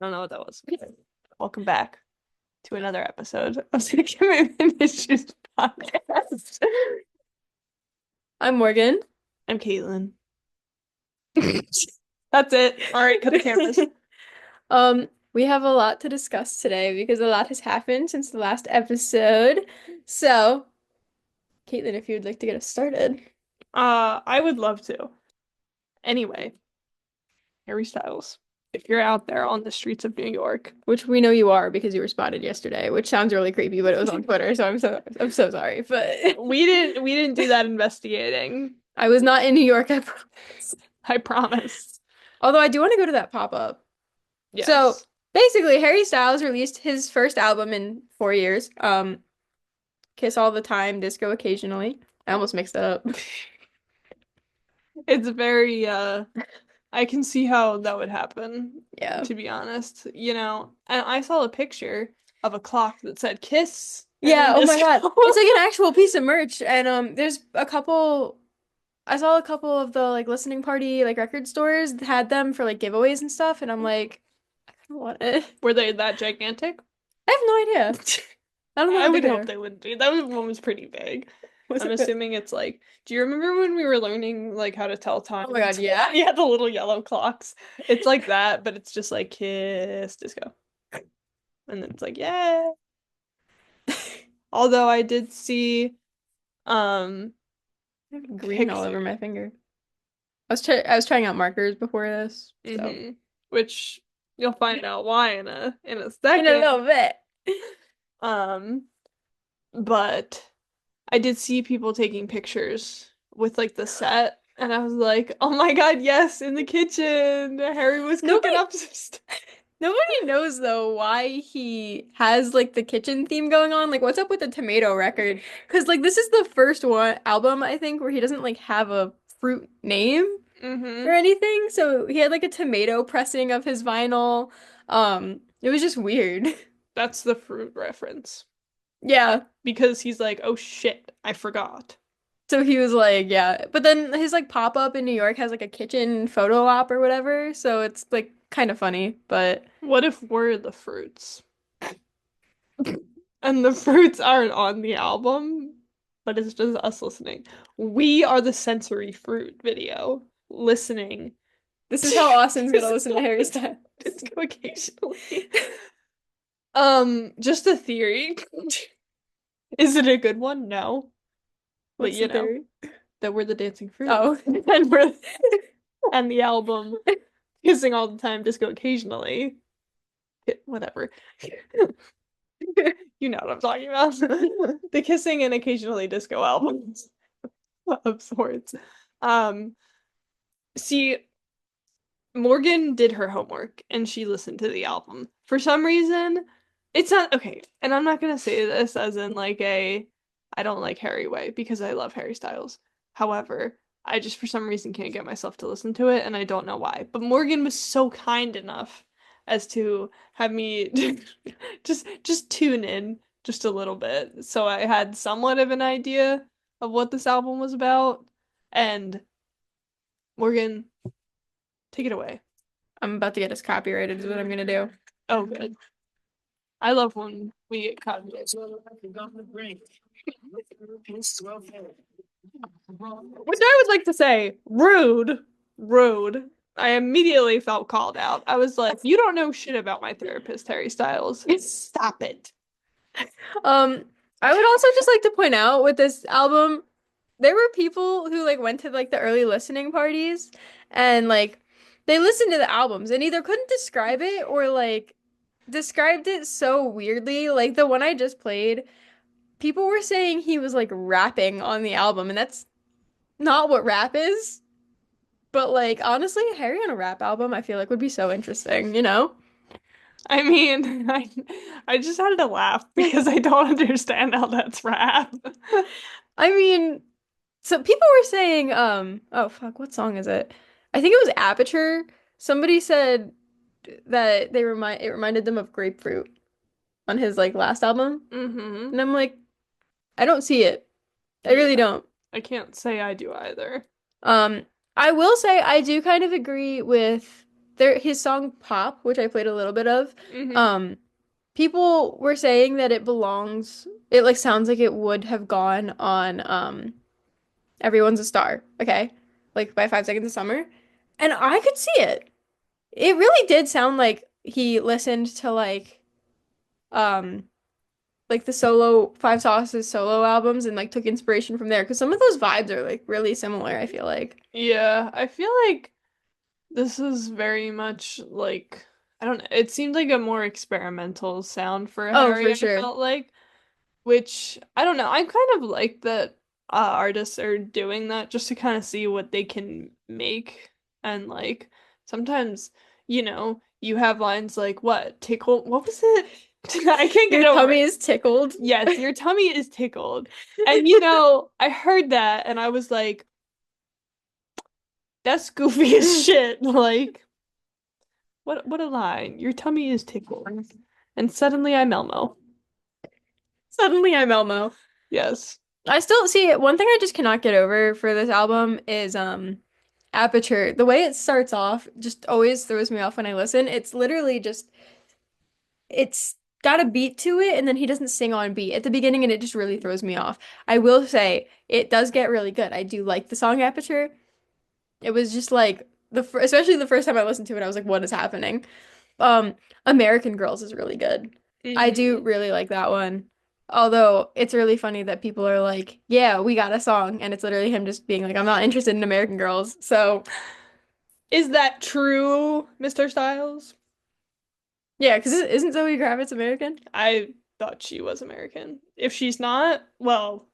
don't know what that was. Welcome back to another episode of the Commitment Issues podcast. I'm Morgan. I'm Caitlin. That's it. All right, cut the cameras. We have a lot to discuss today because a lot has happened since the last episode. So, Caitlin, if you'd like to get us started. I would love to. Anyway, Harry Styles, if you're out there on the streets of New York, Which we know you are because you were spotted yesterday, which sounds really creepy, but it was on Twitter, so I'm so sorry. But we didn't do that investigating. I was not in New York, I promise. I promise. Although I do want to go to that pop-up. So Yes. basically, Harry Styles released his first album in 4 years. Kiss All the Time, Disco Occasionally. I almost mixed that up. It's very I can see how that would happen, Yeah. to be honest. And I saw a picture of a clock that said kiss and Yeah, then oh my God. disco. It's like an actual piece of merch. And there's a couple I saw a couple of the like listening party like record stores that had them for like giveaways and stuff, and I'm like, I kind of want it. Were they that gigantic? I have no idea. I don't know I how big would they hope are. they wouldn't be. That one was pretty big. Was I'm it good? assuming it's like, do you remember when we were learning like how to tell time? Oh my God, yeah. Yeah, the little yellow clocks. It's like that, but it's just like kiss disco. And then it's like, yeah. Although I did see um I have green all over picture. my finger. I was trying out markers before this, so Which you'll find out why in a in a second. little bit. Um, but I did see people taking pictures with like the set, and I was like, oh my God, yes, in the kitchen. Harry was cooking Nobody up some stuff. Nobody knows though why he has like the kitchen theme going on. Like what's up with the tomato record? Because like this is the first one album I think where he doesn't like have a fruit name or Mm-hmm. anything. So he had like a tomato pressing of his vinyl. It was just weird. That's the fruit reference. Yeah. Because he's like, oh shit, I forgot. So he was like, yeah. But then his like pop-up in New York has like a kitchen photo op or whatever. So it's like kind of funny, but What if we're the fruits? And the fruits aren't on the album, but it's just us listening. We are the sensory fruit video listening. this is how Austin's gonna listen to Harry Styles. Disco occasionally. Just a theory. Is it a good one? No. But What's the theory? that we're the dancing fruit. Oh. And we're and the album kissing all the time, disco occasionally. Whatever. You know what I'm talking about. The kissing and occasionally disco albums of sorts. Um, see, Morgan did her homework and she listened to the album. For some reason, it's not okay, and I'm not gonna say this as in like a I don't like Harry way because I love Harry Styles. However, I just for some reason can't get myself to listen to it and I don't know why. But Morgan was so kind enough as to have me just tune in just a little bit. So I had somewhat of an idea of what this album was about. And Morgan, take it away. I'm about to get us copyrighted is what I'm gonna do. Oh, good. I love when we get copyrighted. Which I would like to say, rude, rude. I immediately felt called out. I was like, you don't know shit about my therapist, Harry Styles. Stop it. I would also just like to point out with this album, there were people who like went to like the early listening parties and like they listened to the albums and either couldn't describe it or like described it so weirdly. Like the one I just played, people were saying he was like rapping on the album, and that's not what rap is. But like honestly, Harry on a rap album, I feel like would be so interesting, you know? I mean, I just had to laugh because I don't understand how that's rap. I mean, so people were saying, oh fuck, what song is it? I think it was Aperture. Somebody said that it reminded them of Grapefruit on his like last album. Mm-hmm. And I'm like, I don't see it. I really Yeah, don't. I can't say I do either. Um, I will say I do kind of agree with there his song Pop, which I played a little bit of, Hmm. um, people were saying that it like sounds like it would have gone on Everyone's a Star, okay? Like by 5 Seconds of Summer. And I could see it. It really did sound like he listened to um like the solo Five Sauces solo albums and like took inspiration from there because some of those vibes are like really similar, I feel like. Yeah, I feel like this is very much like I don't know. It seemed like a more experimental sound for Oh, Harry, for I sure. felt like, which I don't know. I kind of like that artists are doing that just to kind of see what they can make. And like sometimes, you have lines like what? Tickle, what was it? I can't get Your over tummy it. is tickled. Yes, your tummy is tickled. And I heard that and I was like, that's goofy as shit. Like, what a line. Your tummy is tickled. And suddenly I'm Elmo. Suddenly I'm Elmo. Yes. I still see it. One thing I just cannot get over for this album is Aperture. The way it starts off just always throws me off when I listen. It's literally just it's got a beat to it and then he doesn't sing on beat at the beginning and it just really throws me off. I will say it does get really good. I do like the song Aperture. It was just like especially the first time I listened to it, I was like, what is happening? Um, American Girls is really good. I do Hmm. really like that one. Although it's really funny that people are like, yeah, we got a song, and it's literally him just being like, I'm not interested in American Girls. So Is that true, Mr. Styles? yeah, because isn't Zoe Kravitz American? I thought she was American. If she's not, well,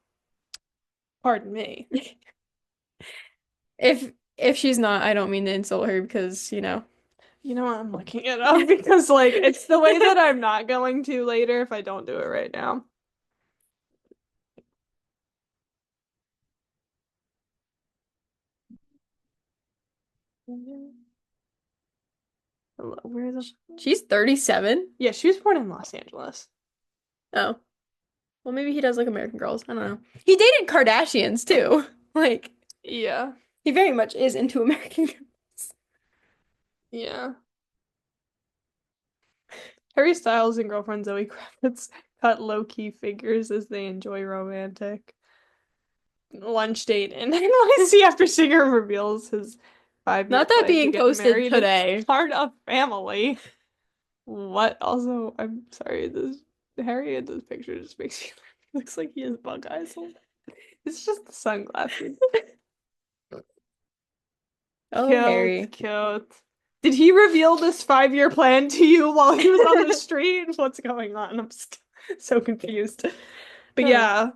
pardon me. If she's not, I don't mean to insult her because, You know what? I'm looking it up because, like, it's the way that I'm not going to later if I don't do it right now. Hello, where the? she's 37. Yeah, she was born in Los Angeles. Oh, well, maybe he does like American Girls. I don't know. He dated Kardashians too. Like, Yeah, he very much is into American Girls. yeah. Harry Styles and girlfriend Zoe Kravitz cut low-key figures as they enjoy romantic lunch date in NYC after singer reveals his 5-year Not that plan to being get posted married and today. start a family. What? Also, I'm sorry, this Harry in this picture just makes me looks like he has bug eyes on. It's just the sunglasses. Oh, Cute, Harry. cute. Did he reveal this 5-year plan to you while he was on the street? What's going on? I'm so confused. But Huh. yeah,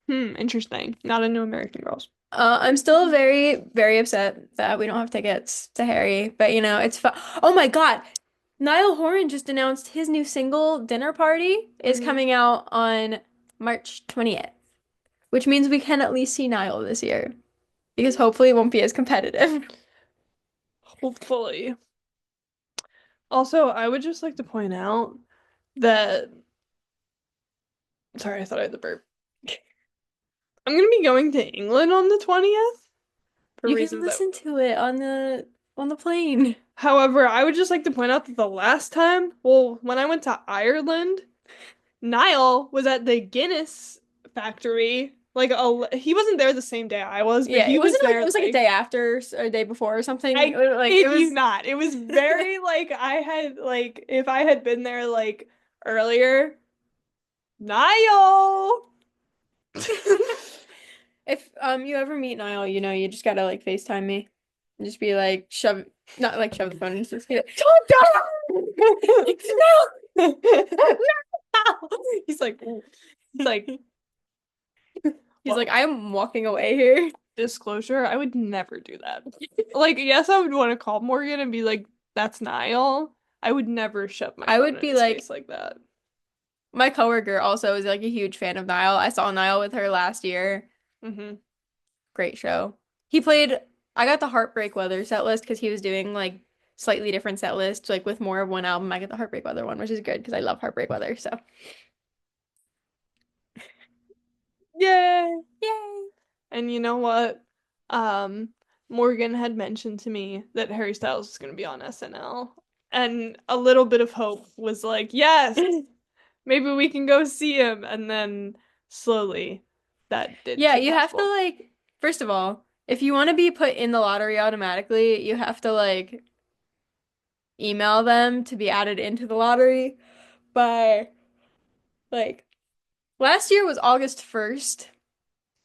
interesting. Not into American Girls. I'm still very, very upset that we don't have tickets to Harry, but it's fun. Oh my God. Niall Horan just announced his new single, Dinner Party, is Hmm. coming out on March 20th, which means we can at least see Niall this year because hopefully it won't be as competitive. Hopefully. Also, I would just like to point out that, sorry, I thought I had the burp. I'm gonna be going to England on the 20th for You can reasons that. listen to it on the plane. However, I would just like to point out that the last time, well, when I went to Ireland, Niall was at the Guinness factory. Like, he wasn't there the same day I was, but Yeah, he it was wasn't like it there was like a like day after or a day before or something. I Like it kid you was not. It was very like I had like if I had been there like earlier, Niall. If you ever meet Niall, you just gotta like FaceTime me. And just be like not like shove the phone in his face. Calm down. No. He's like, he's like, He's like, well, I'm walking away here. disclosure, I would never do that. Like, yes, I would want to call Morgan and be like, that's Niall. I would never shove my I phone would in be his face like, like that. my coworker also is like a huge fan of Niall. I saw Niall with her last year. Hmm. Great show. He played, I got the Heartbreak Weather set list because he was doing like slightly different set lists, like with more of one album. I get the Heartbreak Weather one, which is good because I love Heartbreak Weather. So, Yay. yay. And you know what? Um, Morgan had mentioned to me that Harry Styles was going to be on SNL, and a little bit of hope was like, yes, maybe we can go see him. And then slowly that didn't Yeah, seem you have to possible. like, first of all, if you want to be put in the lottery automatically, you have to like email them to be added into the lottery by like last year was August 1st.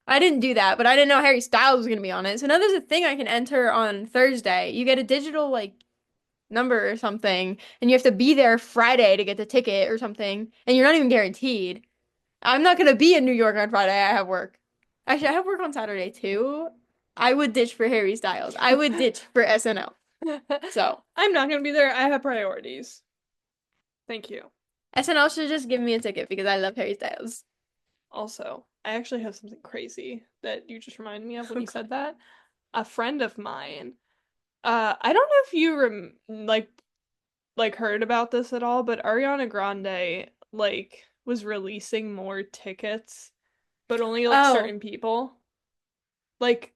I didn't do that, but I didn't know Harry Styles was gonna be on it. So now there's a thing I can enter on Thursday. You get a digital like number or something, and you have to be there Friday to get the ticket or something, and you're not even guaranteed. I'm not gonna be in New York on Friday. I have work. Actually, I have work on Saturday too. I would ditch for Harry Styles. I would ditch for SNL. So I'm not going to be there. I have priorities. Thank you. SNL should just give me a ticket because I love Harry Styles. Also, I actually have something crazy that you just reminded me of when Oh you God. said that. A friend of mine, I don't know if you heard about this at all, but Ariana Grande was releasing more tickets, but only like Oh, certain people. Like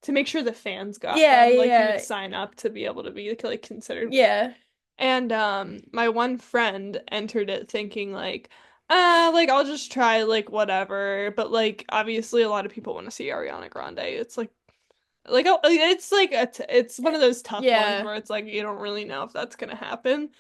to make sure the fans got yeah, them, like you would yeah, sign up to be able to be like considered. yeah. And my one friend entered it thinking like like I'll just try like whatever, but like obviously a lot of people want to see Ariana Grande. It's like oh, it's like it's one of those tough ones Yeah. where it's like you don't really know if that's gonna happen.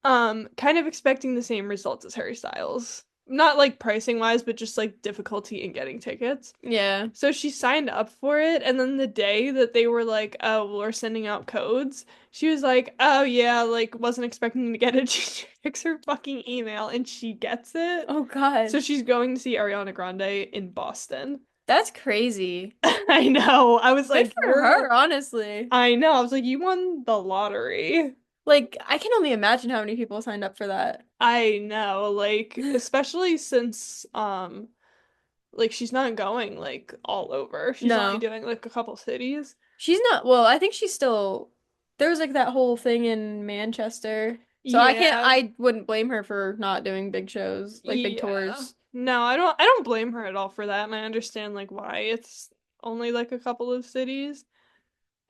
Kind of expecting the same results as Harry Styles. Not like pricing wise, but just like difficulty in getting tickets. Yeah. So she signed up for it, and then the day that they were like, "Oh, we're sending out codes," she was like, "Oh yeah, like wasn't expecting to get it." She checks her fucking email, and she gets it. Oh God. So she's going to see Ariana Grande in Boston. That's crazy. I know. I was Good like, for her, honestly. I know. I was like, you won the lottery. Like, I can only imagine how many people signed up for that. I know. Like, especially since like she's not going like all over. She's only No. doing like a couple cities. She's not, well, I think she's still, there was like that whole thing in Manchester. So Yeah. I wouldn't blame her for not doing big shows, like big Yeah. tours. No, I don't blame her at all for that, and I understand like why it's only like a couple of cities.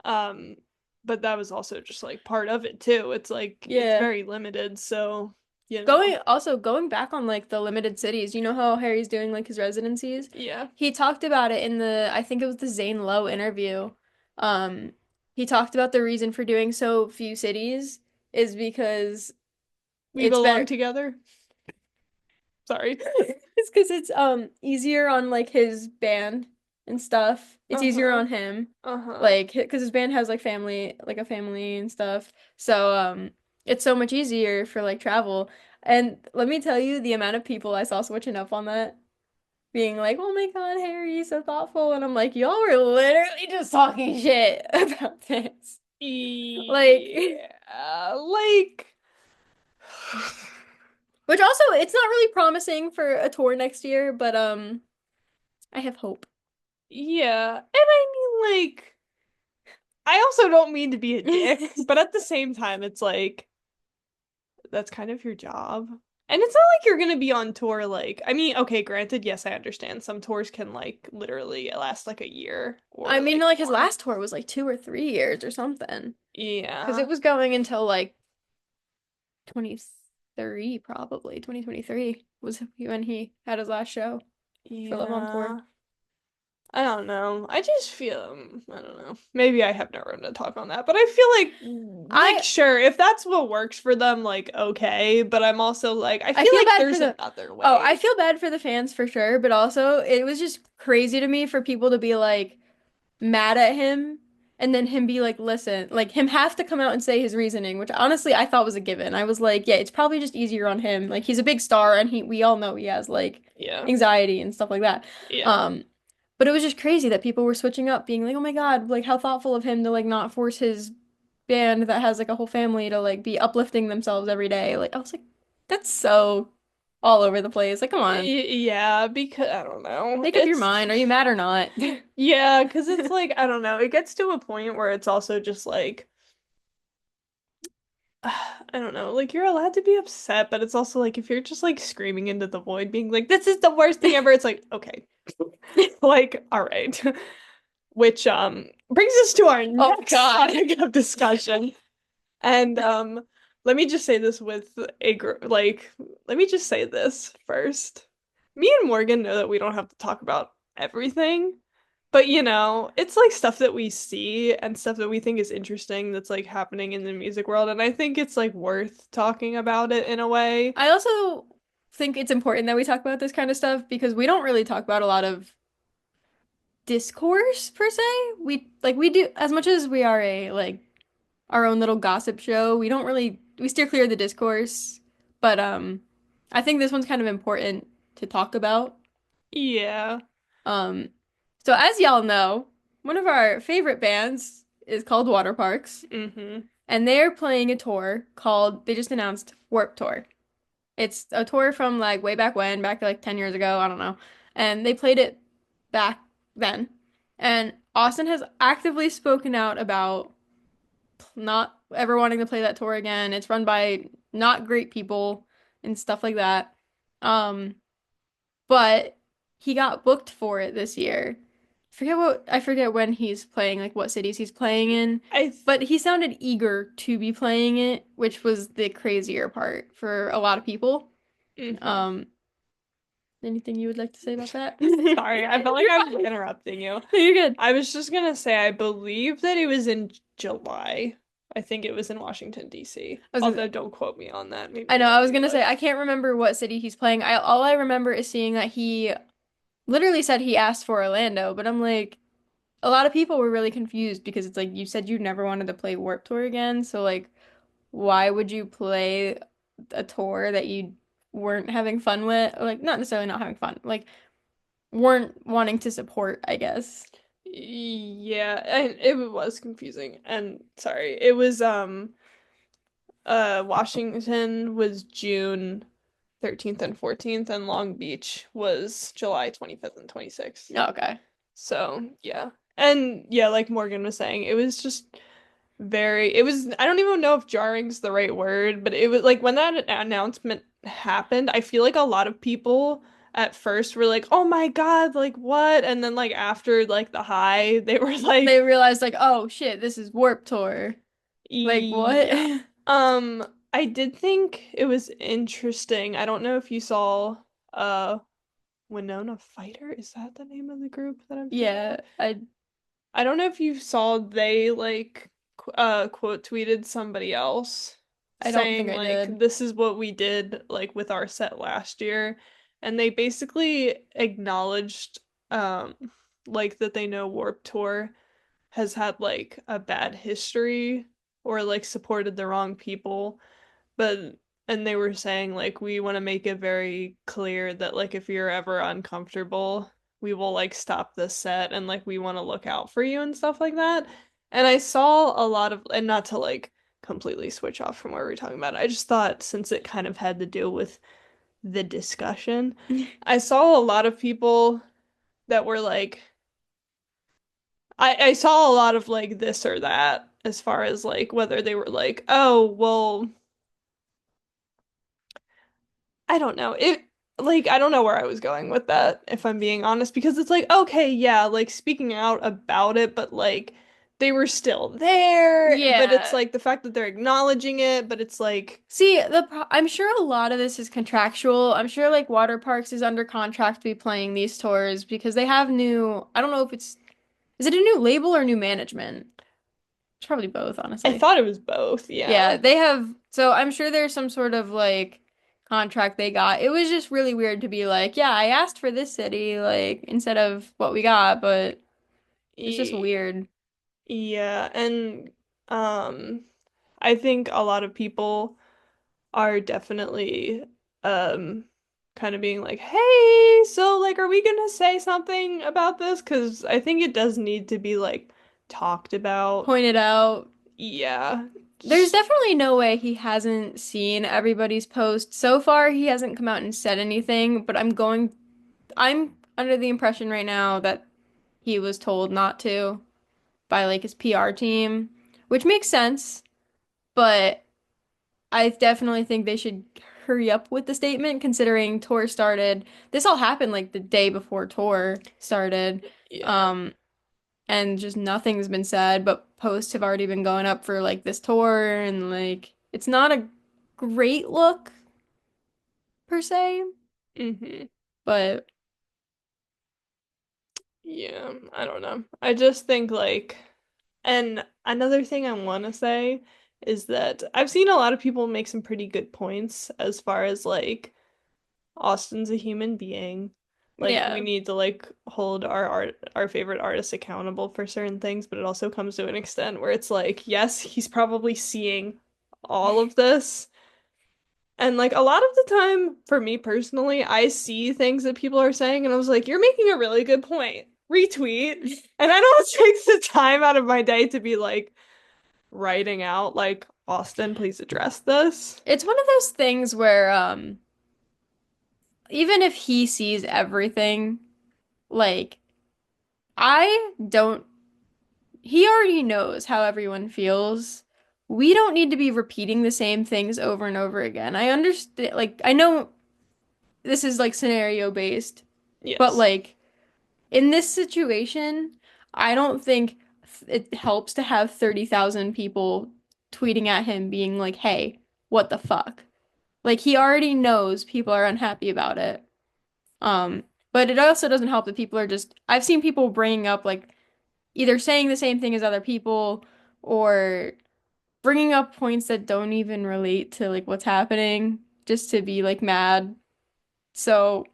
Um, but that was also just like part of it too. It's like it's Yeah. very limited, so you know. Going back on like the limited cities, you know how Harry's doing like his residencies? Yeah. He talked about it in I think it was the Zane Lowe interview. Um, he talked about the reason for doing so few cities is because We it's belong better. together. Sorry. It's because it's easier on like his band and stuff. It's easier Uh-huh. on him, Uh-huh. like because his band has like a family and stuff. So it's so much easier for like travel. And let me tell you, the amount of people I saw switching up on that, being like, "Oh my God, Harry, you're so thoughtful," and I'm like, "Y'all were literally just talking shit about this." Like, Yeah. Like which also it's not really promising for a tour next year, but I have hope. yeah. And I mean like I also don't mean to be a dick, but at the same time it's like that's kind of your job. And it's not like you're gonna be on tour like I mean, okay, granted, yes, I understand some tours can like literally last like a year I or mean, like like his more. last tour was like 2 or 3 years or something. Because Yeah. it was going until like 23, probably. 2023 was when he had his last show for Love on Tour. Yeah. I don't know. I just feel I don't know. Maybe I have no room to talk on that, but I feel like I sure, if that's what works for them, like okay, but I'm also like I I feel feel like bad for there's the another Oh, I way. feel bad for the fans for sure, but also it was just crazy to me for people to be like mad at him and then him be like, listen, like him have to come out and say his reasoning, which honestly I thought was a given. I was like, yeah, it's probably just easier on him. Like he's a big star and we all know he has like Yeah. anxiety and stuff like that. Yeah. Um, but it was just crazy that people were switching up, being like, oh my God, like how thoughtful of him to like not force his band that has like a whole family to like be uplifting themselves every day. Like I was like, that's so all over the place. Like, come on, Yeah, because I don't know. make up your It's mind. Are you mad or not? yeah, because it's like I don't know. It gets to a point where it's also just like I don't know. Like you're allowed to be upset, but it's also like if you're just like screaming into the void, being like, "This is the worst thing ever." It's like okay, like all right. which brings us to our Oh next God. topic of discussion. And let me just say this with let me just say this first. Me and Morgan know that we don't have to talk about everything, but it's like stuff that we see and stuff that we think is interesting that's like happening in the music world, and I think it's like worth talking about it in a way. I also think it's important that we talk about this kind of stuff because we don't really talk about a lot of discourse per se. We do as much as we are a our own little gossip show. We steer clear of the discourse, but I think this one's kind of important to talk about. Yeah. Um, so as y'all know, one of our favorite bands is called Water Parks, Mm-hmm. and they're playing a tour called they just announced Warp Tour. It's a tour from like way back when, back like 10 years ago, I don't know. And they played it back then. And Austin has actively spoken out about not ever wanting to play that tour again. It's run by not great people and stuff like that. Um, but he got booked for it this year. I forget when he's playing, like what cities he's playing in. I th But he sounded eager to be playing it, which was the crazier part for a lot of people. mhm. Um, anything you would like to say about that? Sorry, I felt like I was interrupting you. You're good. I was just gonna say I believe that it was in July. I think it was in Washington, D.C. I was gonna, Although don't quote me on that. I Maybe know, let I was me gonna say look. I can't remember what city he's playing. All I remember is seeing that he literally said he asked for Orlando, but I'm like, a lot of people were really confused because it's like you said you never wanted to play Warped Tour again, so like why would you play a tour that you weren't having fun with? Or, like not necessarily not having fun, like weren't wanting to support, I guess. Yeah, and it was confusing. And sorry, it was Washington was June 13th and 14th, and Long Beach was July 25th and 26th. Oh, okay. So, yeah. And yeah, like Morgan was saying, it was just it was, I don't even know if jarring's the right word, but it was like when that announcement happened, I feel like a lot of people at first were like, "Oh my God, like what?" And then like after like the high, they were They like, realized like, oh shit, this is Warped Tour. Like what? "Yeah." Um, I did think it was interesting. I don't know if you saw uh Winona Fighter, is that the name of the group that I'm thinking of? Yeah, I don't know if you saw they like quote tweeted somebody else I don't think saying I like did. this is what we did like with our set last year, and they basically acknowledged um like that they know Warped Tour has had like a bad history or like supported the wrong people, but and they were saying like we want to make it very clear that like if you're ever uncomfortable, we will like stop the set and like we want to look out for you and stuff like that. And I saw a lot of, and not to like completely switch off from what we were talking about, I just thought since it kind of had to do with the discussion, I saw a lot of people that were like I saw a lot of like this or that as far as like whether they were like, oh, well, I don't know. I don't know where I was going with that, if I'm being honest, because it's like, okay, yeah, like speaking out about it, but like they were still there, but it's Yeah. like the fact that they're acknowledging it, but it's like, See, I'm sure a lot of this is contractual. I'm sure like Water Parks is under contract to be playing these tours because they have I don't know if is it a new label or new management? It's probably both, I honestly. thought it was both, Yeah, yeah. they have, so I'm sure there's some sort of like contract they got. It was just really weird to be like, yeah, I asked for this city, like instead of what we got, but it's just E- weird. Yeah, and um I think a lot of people are definitely um kind of being like, "Hey, so like are we gonna say something about this?" 'Cause I think it does need to be like talked about. Pointed out. Yeah. There's Just definitely no way he hasn't seen everybody's post. So far, he hasn't come out and said anything, but I'm under the impression right now that he was told not to by like his PR team, which makes sense, but I definitely think they should hurry up with the statement considering tour started. This all happened like the day before tour started. yeah. Um, and just nothing's been said, but posts have already been going up for like this tour and like it's not a great look per se, Hmm. but Yeah, I don't know. I just think like, and another thing I want to say is that I've seen a lot of people make some pretty good points as far as like Austin's a human being. Like we yeah. need to like hold our favorite artists accountable for certain things, but it also comes to an extent where it's like, yes, he's probably seeing all of this. And like a lot of the time, for me personally, I see things that people are saying and I was like, you're making a really good point. Retweet. And I don't take the time out of my day to be like writing out like, Austin, please address this. It's one of those things where even if he sees everything, like I don't he already knows how everyone feels. We don't need to be repeating the same things over and over again. I understand, like, I know this is like scenario based, but Yes. like in this situation, I don't think it helps to have 30,000 people tweeting at him being like, hey, what the fuck? Like, he already knows people are unhappy about it. Um, but it also doesn't help that people are just, I've seen people bringing up like either saying the same thing as other people or bringing up points that don't even relate to like what's happening just to be like mad. So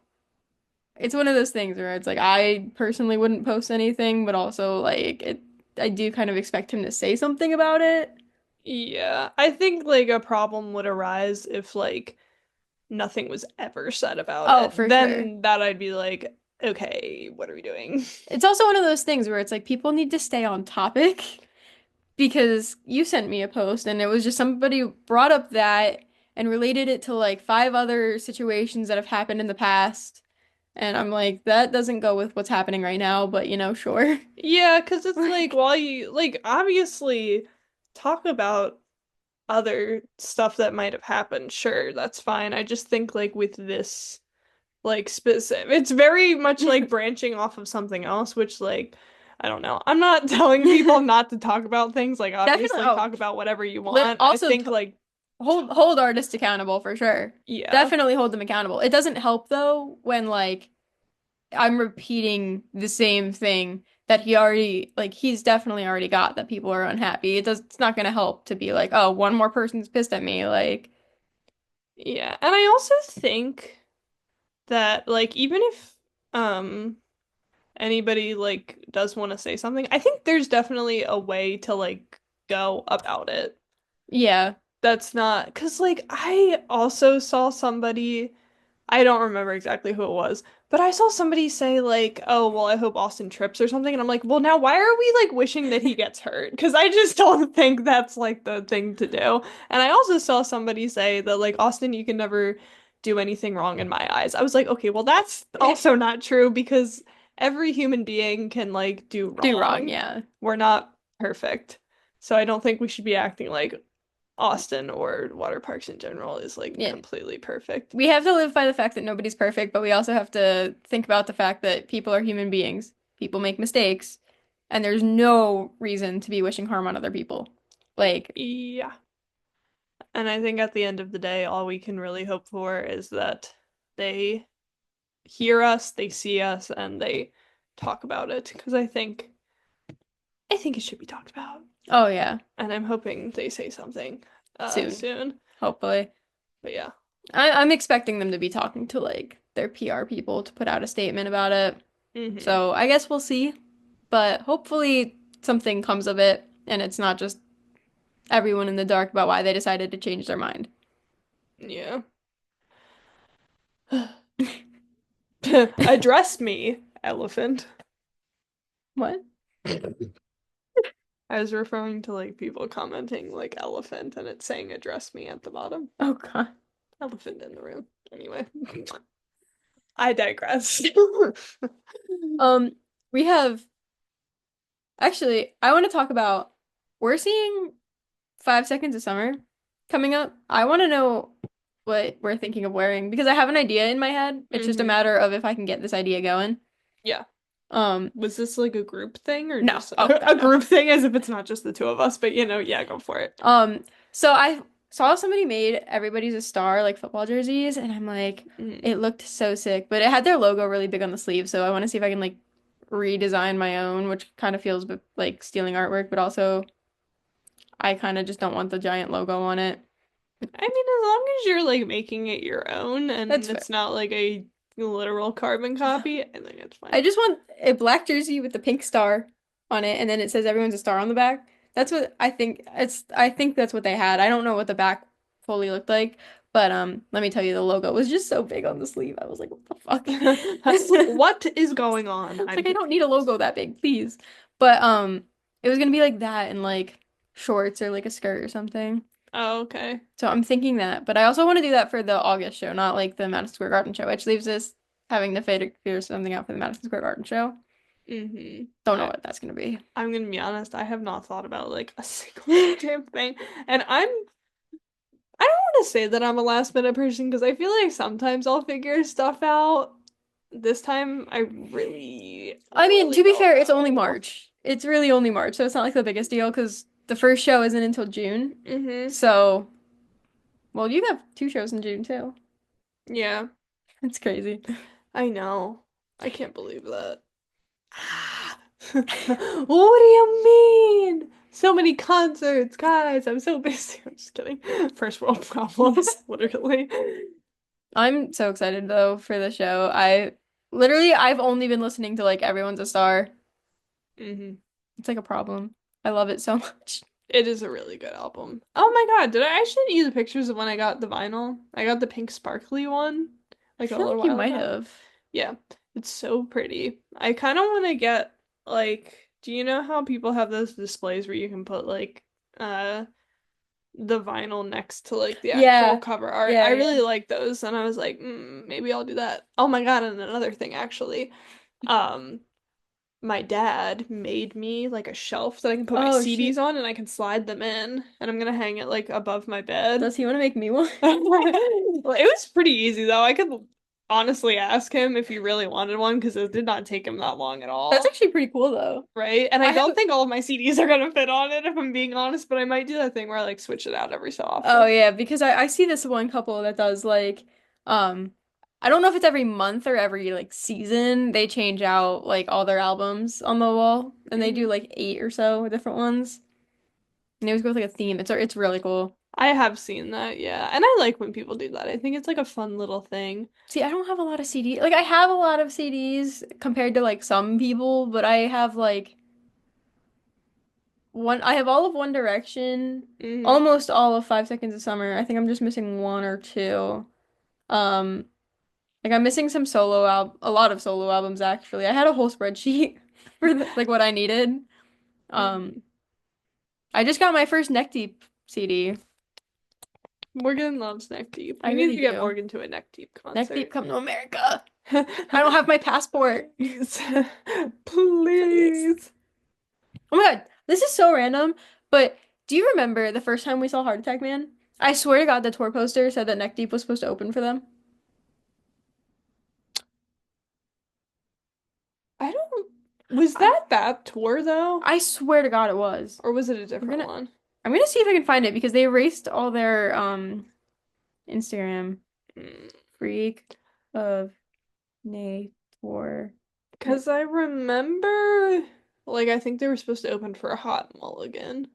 it's one of those things where it's like I personally wouldn't post anything, but also like I do kind of expect him to say something about it. Yeah, I think like a problem would arise if like nothing was ever said about Oh, it. for sure. Then that I'd be like, okay, what are we doing? It's also one of those things where it's like people need to stay on topic because you sent me a post and it was just somebody brought up that and related it to like five other situations that have happened in the past. And I'm like, that doesn't go with what's happening right now, but sure. Yeah, because it's like Like, while you like obviously talk about other stuff that might have happened, sure, that's fine. I just think like with this like specific, it's very much like branching off of something else, which like I don't know. I'm not telling people not to talk about things, like definitely. obviously Oh, talk about whatever you lit want. I also think t like hold artists accountable for sure. yeah. Definitely hold them accountable. It doesn't help though when like I'm repeating the same thing that he already like he's definitely already got that people are unhappy. It's not gonna help to be like, oh, one more person's pissed at me. Like, Yeah. And I also think that like even if um anybody like does want to say something, I think there's definitely a way to like go about it. yeah. That's not because like I also saw somebody, I don't remember exactly who it was, but I saw somebody say like, "Oh, well, I hope Austin trips or something." And I'm like, "Well, now why are we like wishing that he gets hurt?" Because I just don't think that's like the thing to do. And I also saw somebody say that like, "Austin, you can never do anything wrong in my eyes." I was like, "Okay, well, that's also not true because every human being can like do Do wrong, wrong. yeah. We're not perfect." So I don't think we should be acting like Austin or water parks in general is like Yeah. completely perfect. We have to live by the fact that nobody's perfect, but we also have to think about the fact that people are human beings. People make mistakes, and there's no reason to be wishing harm on other people. Like, Yeah. And I think at the end of the day, all we can really hope for is that they hear us, they see us, and they talk about it. Because I think it should be talked about. oh yeah, And I'm hoping they say something soon, soon. hopefully. But yeah. I'm expecting them to be talking to like their PR people to put out a statement about it. Hmm. So I guess we'll see. But hopefully something comes of it and it's not just everyone in the dark about why they decided to change their mind. Yeah. Address me, elephant. What? I was referring to like people commenting like elephant and it's saying address me at the bottom. Oh God. Elephant in the room. Anyway, I digress. Um, we have actually I want to talk about we're seeing 5 seconds of summer coming up. I want to know what we're thinking of wearing because I have an idea in my head. It's just a Hmm. matter of if I can get this idea going. Yeah. Was this like a group thing or No. just Oh a God, no. group thing as if it's not just the two of us, but yeah, go for it. So I saw somebody made everybody's a star like football jerseys, and I'm like, Mm. it looked so sick, but it had their logo really big on the sleeve, so I want to see if I can like redesign my own, which kind of feels like stealing artwork, but also I kind of just don't want the giant logo on it. I mean, as long as you're like making it your own That's and fair. it's not like a literal carbon copy, I think it's I fine. just want a black jersey with the pink star on it, and then it says everyone's a star on the back. That's what I think. I think that's what they had. I don't know what the back fully looked like, but let me tell you, the logo was just so big on the sleeve. I was like, what the fuck? What is going on? It's like I don't need a logo that big, please. But it was gonna be like that and like shorts or like a skirt or something. Oh, okay. So I'm thinking that, but I also want to do that for the August show, not like the Madison Square Garden show, which leaves us having to figure something out for the Madison Square Garden show. Mm-hmm. Don't know what that's gonna be. I'm gonna be honest, I have not thought about like a single damn thing. And I don't want to say that I'm a last minute person because I feel like sometimes I'll figure stuff out. This time I I mean, really to be don't fair, it's only know. March. It's really only March, so it's not like the biggest deal because the first show isn't until June. Mm-hmm. So, well, you have two shows in June too. Yeah, It's crazy. I know. I can't believe that. What do you mean? So many concerts, guys. I'm so busy. I'm just kidding. First world problems, literally. I'm so excited though for the show. I've only been listening to like Everyone's a Star. Hmm. It's like a problem. I love it so much. It is a really good album. Oh my God, did I actually use pictures of when I got the vinyl? I got the pink sparkly one I like a feel little like you while might ago. have. Yeah, it's so pretty. I kind of want to get like, do you know how people have those displays where you can put like uh the vinyl next to like the actual Yeah. cover art? Yeah, I yeah. really like those, and I was like, maybe I'll do that. Oh my God, and another thing actually. Um, my dad made me like a shelf that I can put my Oh, CDs on and I can slide them in, and I'm gonna hang it like above my bed. does he want to make me one? Well, it was pretty easy though. I could honestly ask him if he really wanted one because it did not take him that long at That's all, actually pretty cool though. right? And I I have don't think all of my CDs are gonna fit on it if I'm being honest, but I might do that thing where I like switch it out every so Oh often. yeah, because I see this one couple that does like um I don't know if it's every month or every like season they change out like all their albums on the wall and they do Hmm. like eight or so different ones. And they always go with like a theme. It's really cool. I have seen that, yeah. And I like when people do that. I think it's like a fun little thing. See, I don't have a lot of CD. Like I have a lot of CDs compared to like some people, but I have like I have all of One Direction, Hmm. almost all of 5 Seconds of Summer. I think I'm just missing one or two. Um Like I'm missing some a lot of solo albums actually. I had a whole spreadsheet for like what I needed. Um, Hmm. I just got my first Neck Deep CD. Morgan loves Neck Deep. I We need really to get do. Morgan to a Neck Deep Neck Deep, concert. come to America. I don't have my passport. Please. Please. Please. Oh my God, this is so random, but do you remember the first time we saw Heart Attack Man? I swear to God, the tour poster said that Neck Deep was supposed to open for them. I don't. Was I that tour though? I swear to God it was. Or was it a We're different gonna one? I'm gonna see if I can find it because they erased all their Instagram. Mm. Freak of Nature. Because I remember, like, I think they were supposed to open for a Hot Mulligan,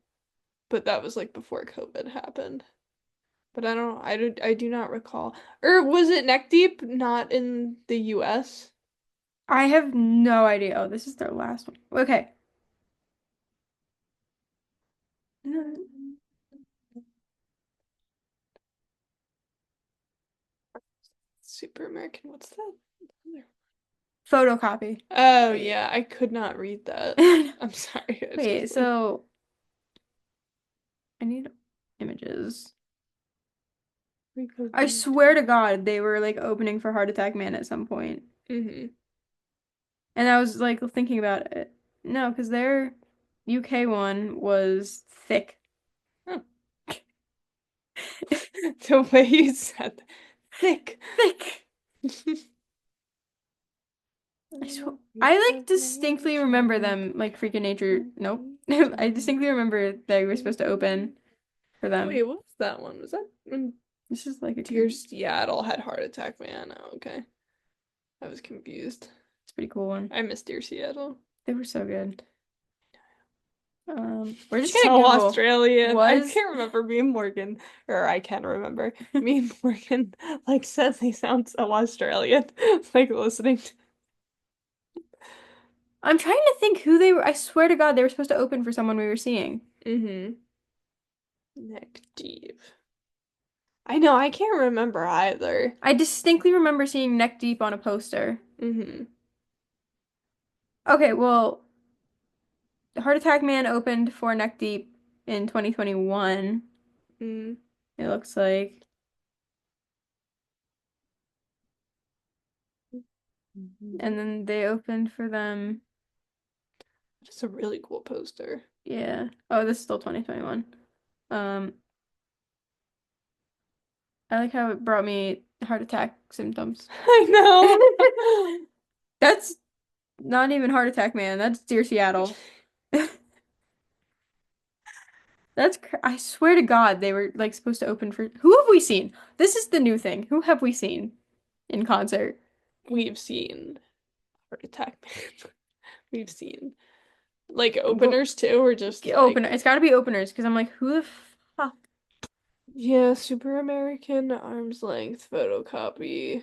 but that was like before COVID happened. But I do not recall. Or was it Neck Deep not in the US? I have no idea. Oh, this is their last one. Okay. Super American, what's that? Photocopy. Oh Wait. yeah, I could not read that. I'm sorry. It's Wait, just so I need images. I swear to God, they were like opening for Heart Attack Man at some point. Mm-hmm. And I was like thinking about it. No, because their UK one was thick. Huh. The way you said thick. Thick. I like distinctly remember them like Freak of Nature. Nope. I distinctly remember they were supposed to open for them. Wait, what was that one? Was that when This is like a Dear good, Seattle had Heart Attack Man? Oh, okay. I was confused. it's a pretty cool one. I miss Dear Seattle. They were so good. We're just gonna So Google Australian. I was can't remember me and Morgan, or I can remember me and Morgan like said they sound so Australian, like listening to. I'm trying to think who they were. I swear to God, they were supposed to open for someone we were seeing. Mm-hmm. Neck deep. I know, I can't remember either. I distinctly remember seeing Neck Deep on a poster. Mm-hmm. Okay, well, Heart Attack Man opened for Neck Deep in 2021. Mm. It looks like. And then they opened for them. Just a really cool poster. Yeah. Oh, this is still 2021. Um, I like how it brought me heart attack symptoms. I know. That's not even Heart Attack Man. That's Dear Seattle. I swear to God, they were like supposed to open for. Who have we seen? This is the new thing. Who have we seen in concert? We've seen Heart Attack Man. We've seen like Well, openers too, or just opener. like It's got to be openers because I'm like, who the fuck? yeah, Super American Arms Length Photocopy,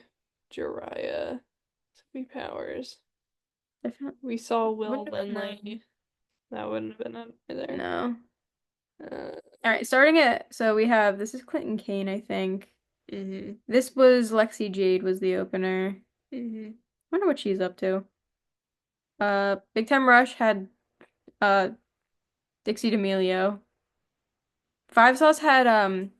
Jiraiya, Sweet Powers. We saw Will Wouldn't have known. Lindley. That wouldn't have been on there. No. Uh, All right, starting it. So we have this is Clinton Kane, I think. mm-hmm. This was Lexi Jade was the opener. Mm-hmm. Wonder what she's up to. Big Time Rush had uh Dixie D'Amelio. Five Sauce had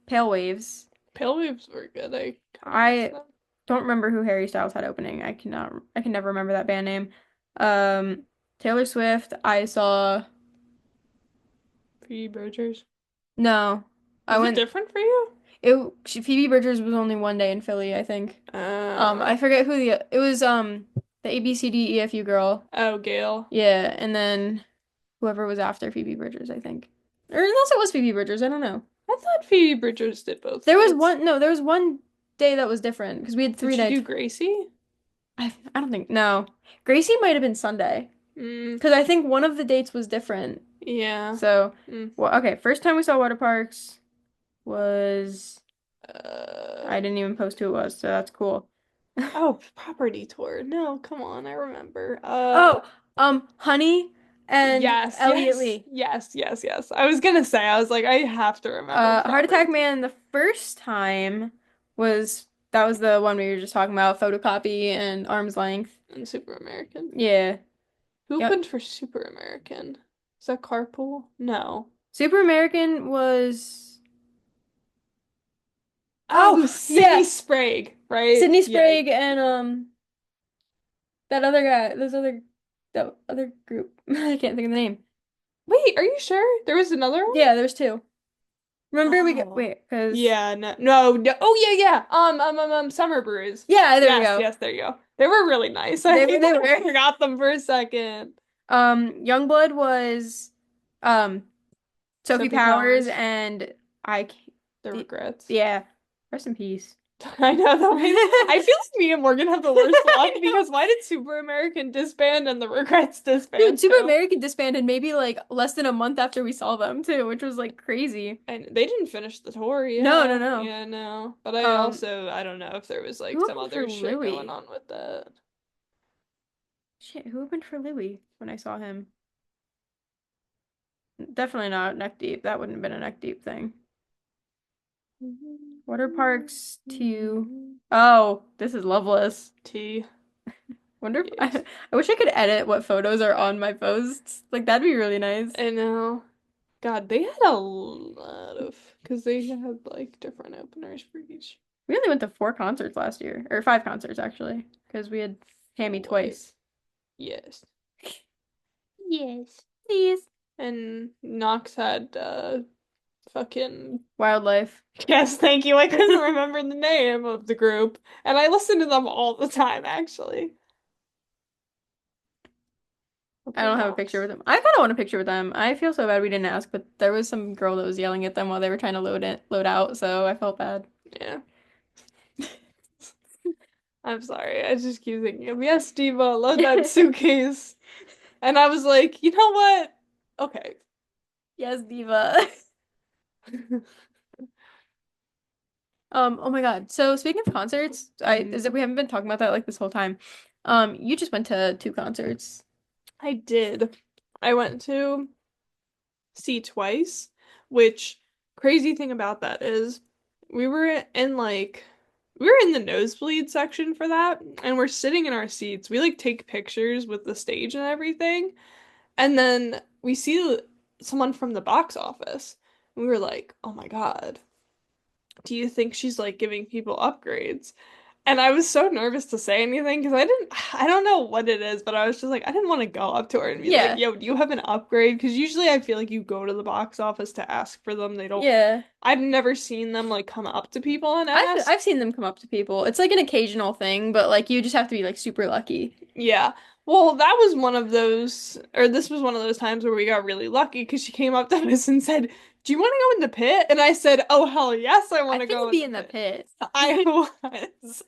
Pale Waves. Pale Waves were good. I kind of missed I them. don't remember who Harry Styles had opening. I can never remember that band name. Um Taylor Swift, I saw Phoebe Bridgers. no. I Was it went different for you? Phoebe Bridgers was only one day in Philly, I think. Uh, I forget who the it was the ABCDEFU girl. oh, Gail. Yeah, and then whoever was after Phoebe Bridgers, I think. Or unless it was Phoebe Bridgers, I don't know. I thought Phoebe Bridgers did both There was nights. one, no, there was one day that was different because we had Did three she nights. do Gracie? I don't think, no. Gracie might have been Sunday Mm, because I think one of the dates was different. yeah. So, Mm. well, okay, first time we saw water parks was, Uh, I didn't even post who it was, so that's cool. oh, Property Tour. No, come on, I remember. Oh, Honey and Yes, Elliot yes, Lee. yes, yes, yes. I was gonna say, I was like, I have to remember Heart Attack Property. Man, the first time was that was the one we were just talking about, photocopy and arm's length. And Super American. Yeah. Who Yep. opened for Super American? Is that Carpool? No. Super American was Oh, oh Sydney yeah. Sprague, right? Sydney Yeah. Sprague and that other guy, that other group. I can't think of the name. Wait, are you sure? There was another one? Yeah, there was two. Remember we got Oh. wait, because Yeah, no, no, no. Oh, yeah, yeah. Summer Brews. yeah, there we Yes, go. yes, there you go. They were really nice. They I were. forgot them for a second. Youngblood was um Sophie Sophie Powers Powers, and I The can't, Regrets. yeah, rest in peace. I know that way. I feel like me and Morgan have the worst luck because why did Super American disband and The Regrets Dude, disband Super too? American disbanded maybe like less than a month after we saw them too, which was like crazy. And they didn't finish the tour, No, no, yeah. no. Yeah, no. But Um, I don't know if there was like who some opened for other shit going Louis? on with that. Shit, who opened for Louis when I saw him? Definitely not neck deep. That wouldn't have been a neck deep thing. Water Parks 2. Oh, this is Loveless. T. Wonder if Yes. I wish I could edit what photos are on my posts. Like that'd be really nice. I know. God, they had a lot of, because they had like different openers for each. We only went to 4 concerts last year, or 5 concerts actually, because we had Tammy Boy. twice. Yes. Yes, please. And Knox had fucking Wildlife. yes, thank you. I couldn't remember the name of the group. And I listen to them all the time, actually. I Okay, don't have a picture walks. with them. I kind of want a picture with them. I feel so bad we didn't ask, but there was some girl that was yelling at them while they were trying to load out, so I felt bad. Yeah. I'm sorry. I just keep thinking of, yes, Diva, load that suitcase. And I was like, you know what? Okay. Yes, Diva. Oh my God. So speaking of concerts, I Mhm. is it we haven't been talking about that like this whole time. You just went to two concerts. I did. I went to see Twice, which crazy thing about that is we were in like we were in the nosebleed section for that and we're sitting in our seats. We like take pictures with the stage and everything. And then we see someone from the box office. We were like, "Oh my God, do you think she's like giving people upgrades?" And I was so nervous to say anything because I don't know what it is, but I was just like, I didn't want to go up to her and be like, Yeah. yo, do you have an upgrade? Because usually I feel like you go to the box office to ask for them. They don't, Yeah. I've never seen them like come up to people and ask. I've seen them come up to people. It's like an occasional thing, but like you just have to be like super lucky. Yeah. Well, that was one of those, or this was one of those times where we got really lucky because she came up to us and said, "Do you want to go in the pit?" And I said, "Oh, hell yes, I I want to think go it'd in be the in the pit." pit. I was.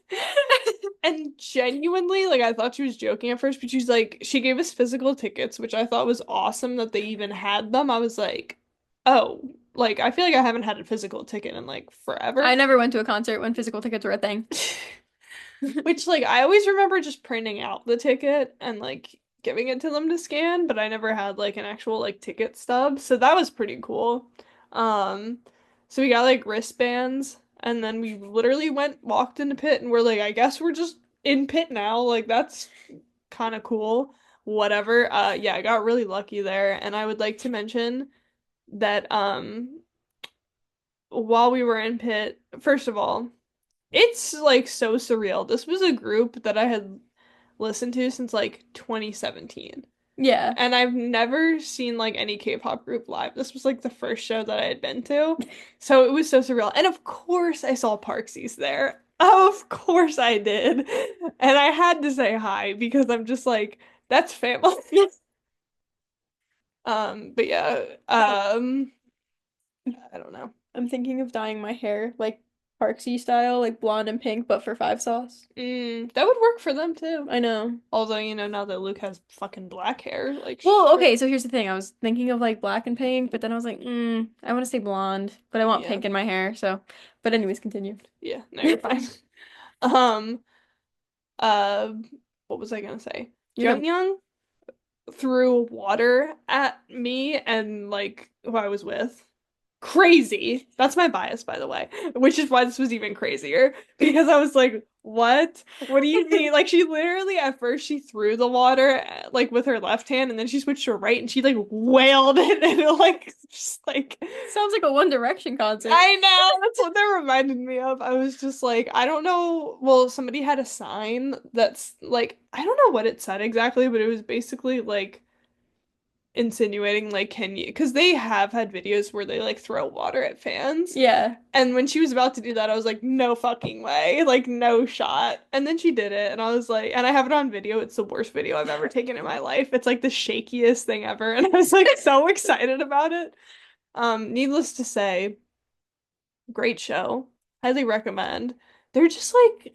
And genuinely, like, I thought she was joking at first, but she's like, she gave us physical tickets, which I thought was awesome that they even had them. I was like, oh, like, I feel like I haven't had a physical ticket in like forever. I never went to a concert when physical tickets were a thing. Which, like, I always remember just printing out the ticket and like giving it to them to scan, but I never had like an actual like ticket stub. So that was pretty cool. Um, so we got like wristbands and then we literally walked into pit and we're like, I guess we're just in pit now. Like that's kind of cool. Whatever. Yeah, I got really lucky there. And I would like to mention that while we were in pit, first of all, it's like so surreal. This was a group that I had listened to since like 2017. Yeah. And I've never seen like any K-pop group live. This was like the first show that I had been to. So it was so surreal. And of course I saw Parksies there. Of course I did. And I had to say hi because I'm just like, that's family. But yeah, I don't know. I'm thinking of dyeing my hair like Parksy style, like blonde and pink, but for 5 sauce. That would work for them too. I know. Although, now that Luke has fucking black hair, like Well, shit. okay, so here's the thing. I was thinking of like black and pink, but then I was like, I want to stay blonde, but I want Yeah. pink in my hair, so. But anyways, continue. Yeah, no, you're fine. Um, uh, what was I gonna say? You're gonna. Jungyoung threw water at me and like who I was with. Crazy. That's my bias, by the way, which is why this was even crazier because I was like, "What? What do you mean?" Like she literally at first she threw the water like with her left hand and then she switched to her right and she like wailed it and it like just like Sounds like a One Direction concert. I know. That's what that reminded me of. I was just like, I don't know. Well, somebody had a sign that's like, I don't know what it said exactly, but it was basically like insinuating, like, can you? Because they have had videos where they like throw water at fans. Yeah. And when she was about to do that, I was like, no fucking way. Like, no shot. And then she did it. And I was like, and I have it on video. It's the worst video I've ever taken in my life. It's like the shakiest thing ever. And I was like so excited about it. Needless to say, great show. Highly recommend. They're just like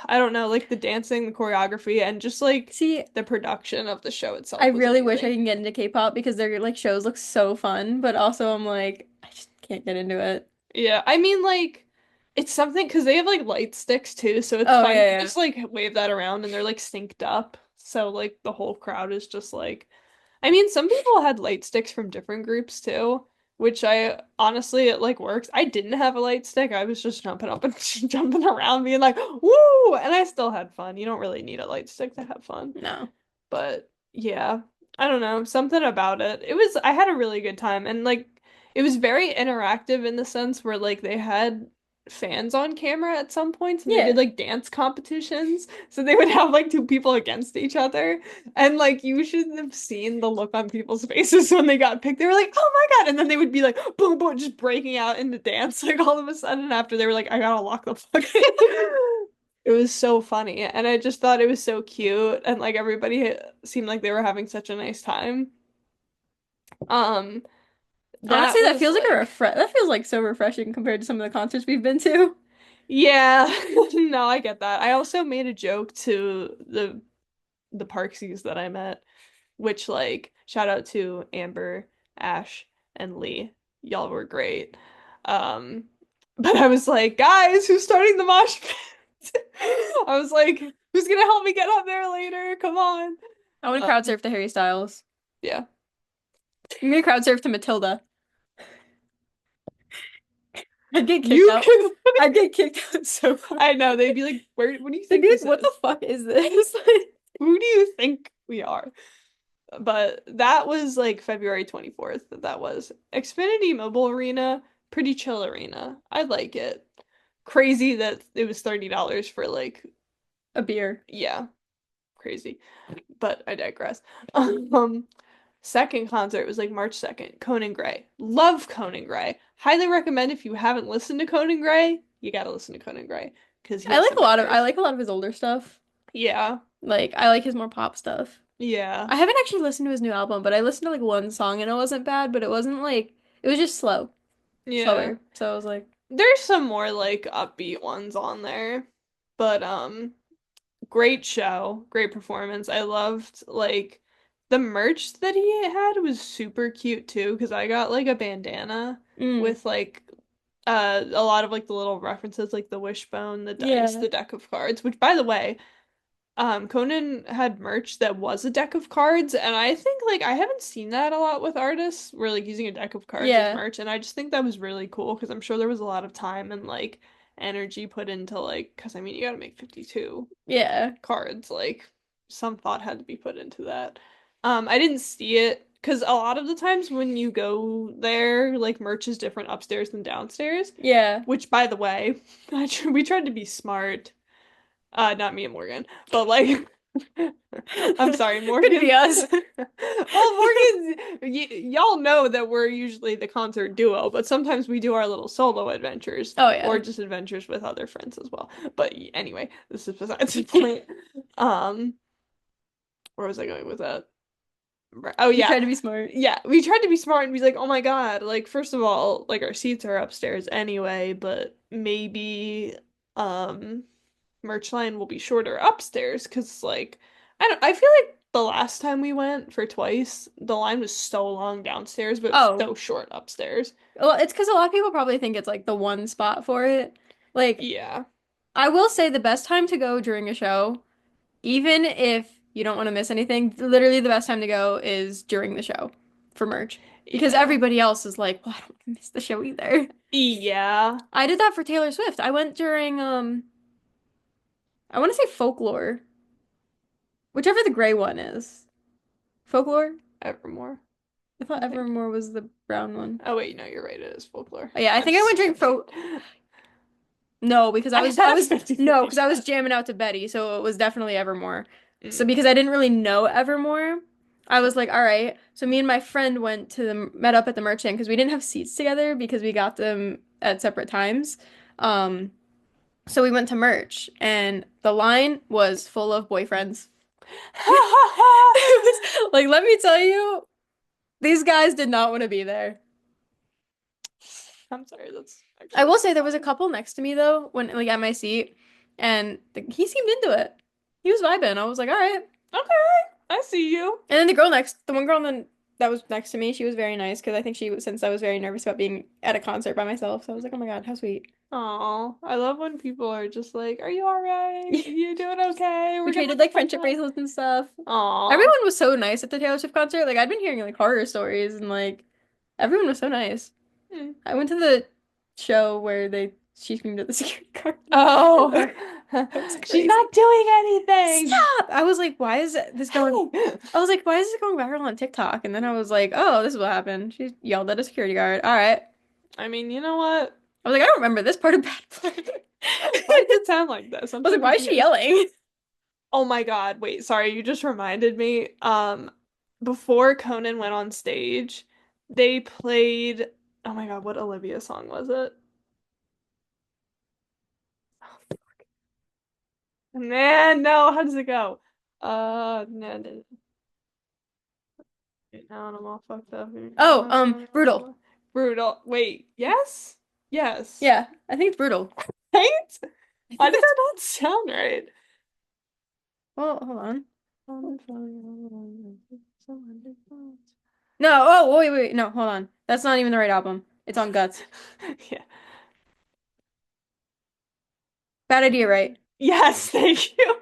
I don't know, like the dancing, the choreography, and just like See, the production of the show I itself was really wish I amazing. can get into K-pop because their like shows look so fun, but also I'm like, I just can't get into it. Yeah, I mean like it's something because they have like light sticks too, so it's Oh fun. yeah, You yeah. just like wave that around and they're like synced up. So like the whole crowd is just like I mean, some people had light sticks from different groups too, which I honestly it like works. I didn't have a light stick. I was just jumping up and jumping around being like, "Woo!" And I still had fun. You don't really need a light stick to have fun. No. But yeah, I don't know, something about it. I had a really good time and like it was very interactive in the sense where like they had fans on camera at some points and they did Yeah. like dance competitions. So they would have like two people against each other and like you should have seen the look on people's faces when they got picked. They were like, "Oh my God." And then they would be like, boom, boom, just breaking out into dance like all of a sudden after they were like, "I gotta lock the fuck in." It was so funny, and I just thought it was so cute, and like everybody seemed like they were having such a nice time. Um, that Honestly, that was feels like a like, refresh. That feels like so refreshing compared to some of the concerts we've been to. yeah, no, I get that. I also made a joke to the Parksies that I met, which like shout out to Amber, Ash, and Lee. Y'all were great. Um, but I was like, guys, who's starting the mosh pit? I was like, who's gonna help me get up there later? Come on. I want to Uh, crowd surf to Harry Styles. yeah. I'm gonna crowd surf to Matilda. I'd get kicked You out. can I'd get kicked out so quick. I know, they'd be like, where what do you They'd think be like, this what the is? fuck is this? Who do you think we are? But that was like February 24th that was. Xfinity Mobile Arena, pretty chill arena. I like it. Crazy that it was $30 for like, A beer. yeah, crazy. But I digress. Um, Second concert was like March 2nd, Conan Gray. Love Conan Gray. Highly recommend if you haven't listened to Conan Gray, you gotta listen to Conan Gray because he I has like some a lot of I bangers. like a lot of his older stuff. Yeah, Like I like his more pop stuff. yeah, I haven't actually listened to his new album, but I listened to like one song and it wasn't bad, but it wasn't like it was just slow. yeah. Slower. So I was like, There's some more like upbeat ones on there, but great show, great performance. I loved like the merch that he had was super cute too because I got like a bandana mm, with like a lot of like the little references like the wishbone, the dice, yeah. the deck of cards, which by the way, Conan had merch that was a deck of cards, and I think like I haven't seen that a lot with artists where like using a deck of cards as Yeah. merch, and I just think that was really cool because I'm sure there was a lot of time and like energy put into like because I mean you got to make 52 Yeah. cards, like some thought had to be put into that. I didn't see it because a lot of the times when you go there, like merch is different upstairs than downstairs, Yeah. which by the way, we tried to be smart. Not me and Morgan, but like, I'm sorry, Could be Morgan. us. Well, Morgan, y'all know that we're usually the concert duo, but sometimes we do our little solo adventures Oh or yeah. just adventures with other friends as well. But anyway, this is besides the point. Um, where was I going with that? Oh You yeah. try to be smart. Yeah, we tried to be smart and be like, "Oh my God, like first of all, like our seats are upstairs anyway, but maybe um merch line will be shorter upstairs because like I feel like the last time we went for twice, the line was so long downstairs, but it was Oh, so short upstairs. well, it's because a lot of people probably think it's like the one spot for it. Like, Yeah. I will say the best time to go during a show, even if you don't want to miss anything, literally the best time to go is during the show for merch. Because Yeah. everybody else is like, well, I don't want to miss the show either. Yeah. I did that for Taylor Swift. I went during I want to say Folklore, whichever the gray one is. Folklore? Evermore, I thought I think. Evermore was the brown one. Oh wait, no, you're right, it is folklore. Oh, yeah, I I'm think I went during stupid. Folk. No, because I I had a was no, 50-50 because I was shot. jamming out to Betty, so it was definitely Evermore. So Mm. because I didn't really know Evermore, I was like, all right. So me and my friend went to the met up at the merchant because we didn't have seats together because we got them at separate times. Um, so we went to merch and the line was full of boyfriends. It was like, let me tell you, these guys did not want to be there. I'm sorry, that's I actually will really say there was a funny. couple next to me though, when like at my seat, and he seemed into it. He was vibing. I was like, all right. Okay, I see you. And then the one girl then that was next to me, she was very nice because I think she since I was very nervous about being at a concert by myself, so I was like, oh my God, how sweet. Oh, I love when people are just like, "Are you all right? You doing okay? We We're gonna traded have a like fun friendship time." bracelets and stuff. Aw. Everyone was so nice at the Taylor Swift concert. Like I'd been hearing like horror stories and like everyone was so nice. Hmm. I went to the show where she screamed at the security guard. Oh, That was she's crazy. not doing anything. Stop! I was like, why is this going? Hey. I was like, why is this going viral on TikTok? And then I was like, oh, this is what happened. She yelled at a security guard. All right. I mean, you know what? I was like, I don't remember this part of Bad Blood. Why I does it sound like this? I'm was so like, why is she confused. yelling? Oh my God, wait, sorry, you just reminded me. Before Conan went on stage, they played, oh my God, what Olivia song was it? Man, no, how does it go? No, no, now I'm all fucked up. Oh, brutal. Brutal. Wait, yes? Yes. Yeah, I think it's brutal. Right? I Why think did that's that not sound right? well, hold on. No. No, oh, wait, no, hold on. That's not even the right album. It's on Guts. Yeah. Bad idea, right? Yes, thank you.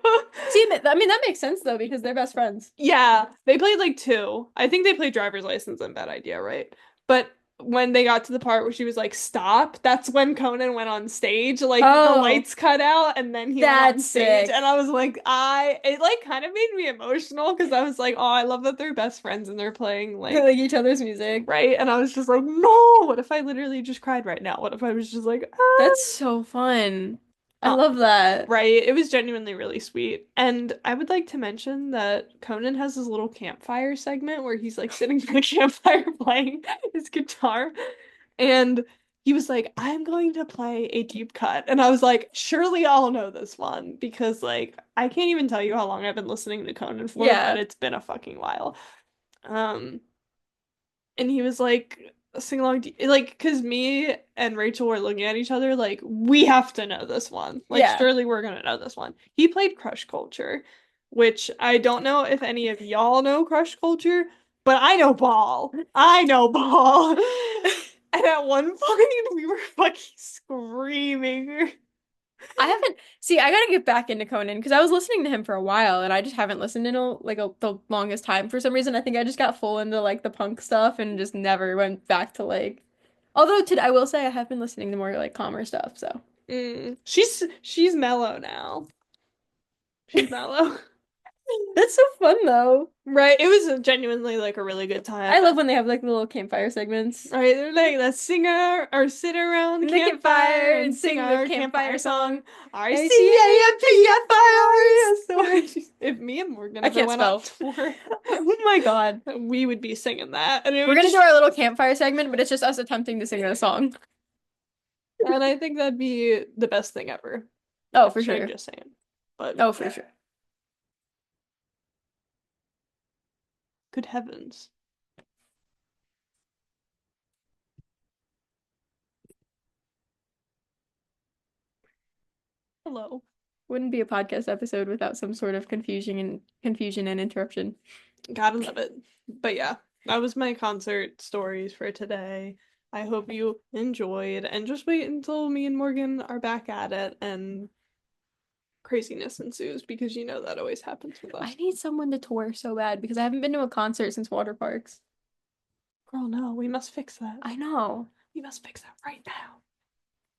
See, I mean that makes sense though because they're best friends. Yeah, they played like two. I think they played driver's license and bad idea, right? But when they got to the part where she was like, stop, that's when Conan went on stage. Like the Oh, lights cut out and then he went on that's stage. sick. And I was like, it like kind of made me emotional because I was like, oh, I love that they're best friends and they're playing like, Like each other's music. right? And I was just like, no, what if I literally just cried right now? What if I was just like, That's so fun. I ah. love that. Right. It was genuinely really sweet. And I would like to mention that Conan has his little campfire segment where he's like sitting by the campfire playing his guitar. And he was like, I'm going to play a deep cut. And I was like, surely I'll know this one because like I can't even tell you how long I've been listening to Conan for, but Yeah. it's been a fucking while. Um, and he was like sing along like because me and Rachel were looking at each other like we have to know this one, like Yeah. surely we're gonna know this one. He played Crush Culture, which I don't know if any of y'all know Crush Culture, but I know Ball. And at one point we were fucking screaming. I haven't see, I gotta get back into Conan because I was listening to him for a while and I just haven't listened in the longest time for some reason. I think I just got full into like the punk stuff and just never went back to like although today I will say I have been listening to more like calmer stuff, so She's mellow now. She's mellow. that's so fun though. Right, it was genuinely like a really good I time. love when they have like little campfire segments. Right, they're like, let's sing or sit around the In the campfire campfire and and sing sing the our campfire campfire song. song. RCAMPFIRE. So if me and Morgan I ever can't went on spell. tour, Oh my God. we would be singing that, and it We're would gonna do just, our little campfire segment, but it's just us attempting to sing a song. and I think that'd be the best thing ever. Oh, for Actually, I'm sure. just saying. But Oh, for sure. good heavens, hello. Wouldn't be a podcast episode without some sort of confusion and interruption. Gotta love it. But yeah, that was my concert stories for today. I hope you enjoyed, and just wait until me and Morgan are back at it and craziness ensues because you know that always happens with I us. need someone to tour so bad because I haven't been to a concert since water parks. Girl, no, we must fix that. I know. We must fix that right now.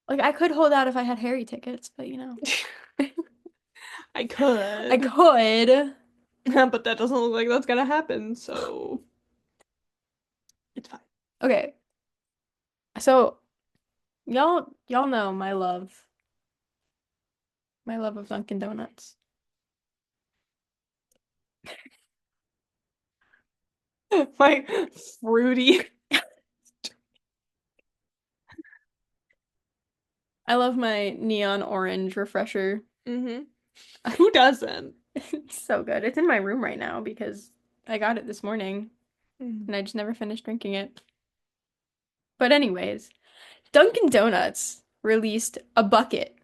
Like I could hold out if I had Harry tickets, but you know. I I could, could. but that doesn't look like that's gonna happen, so it's fine. Okay. So y'all know my love. My love of Dunkin' Donuts. My fruity. I love my neon orange refresher. Mm-hmm. Who doesn't? It's so good. It's in my room right now because I got it this morning Mm. and I just never finished drinking it. But anyways, Dunkin' Donuts released a bucket,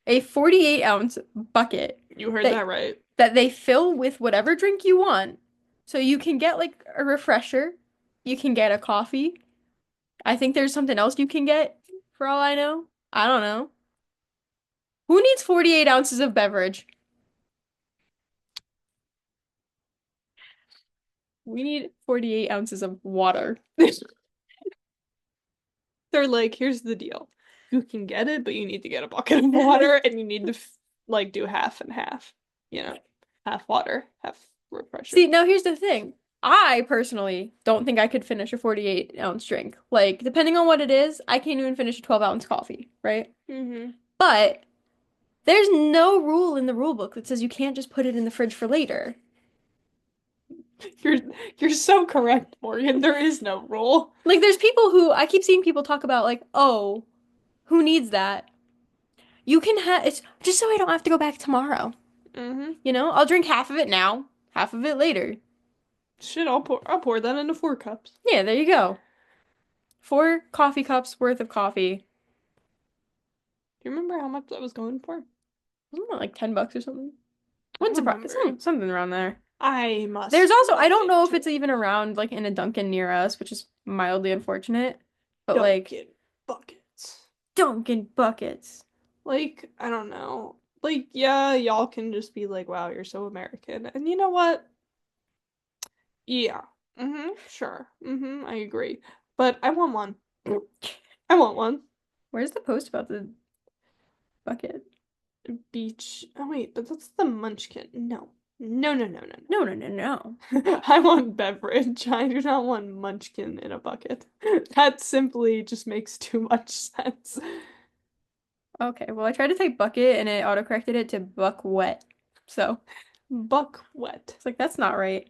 a 48-ounce bucket You heard that that right. that they fill with whatever drink you want. So you can get like a refresher, you can get a coffee. I think there's something else you can get for all I know. I don't know. Who needs 48 ounces of beverage? We need 48 ounces of water. They're like, here's the deal. You can get it, but you need to get a bucket of water and you need to like do half and half, you know, half water, half refresher. See, now here's the thing. I personally don't think I could finish a 48-ounce drink. Like, depending on what it is, I can't even finish a 12-ounce coffee, right? Mm-hmm. But there's no rule in the rule book that says you can't just put it in the fridge for later. You're you're so correct, Morgan. There is no rule. Like, there's people who I keep seeing people talk about, like, oh, who needs that? You can have it's just so I don't have to go back tomorrow. Mm-hmm. You know, I'll drink half of it now, half of it later. Shit, I'll pour that into 4 cups. Yeah, there you go. 4 coffee cups worth of coffee. Do you remember how much that was going for? Wasn't that like $10 or something? I Wouldn't don't surprise remember. something around there. I must There's also I look don't know if into it's it. even around like in a Dunkin' near us, which is mildly unfortunate. But like Dunkin' buckets. Dunkin' buckets. Like, I don't know. Like, yeah, y'all can just be like, wow, you're so American. And you know what? Yeah. Mm-hmm. Sure. Mm-hmm. I agree. But I want one. I want one. Where's the post about the bucket? Beach. Oh wait, but that's the munchkin. No. No, no, no, no, No, no, no, no. no. I want beverage. I do not want munchkin in a bucket. That simply just makes too much sense. Okay, well I tried to type bucket and it autocorrected it to buck wet. So Buck wet. it's like that's not right.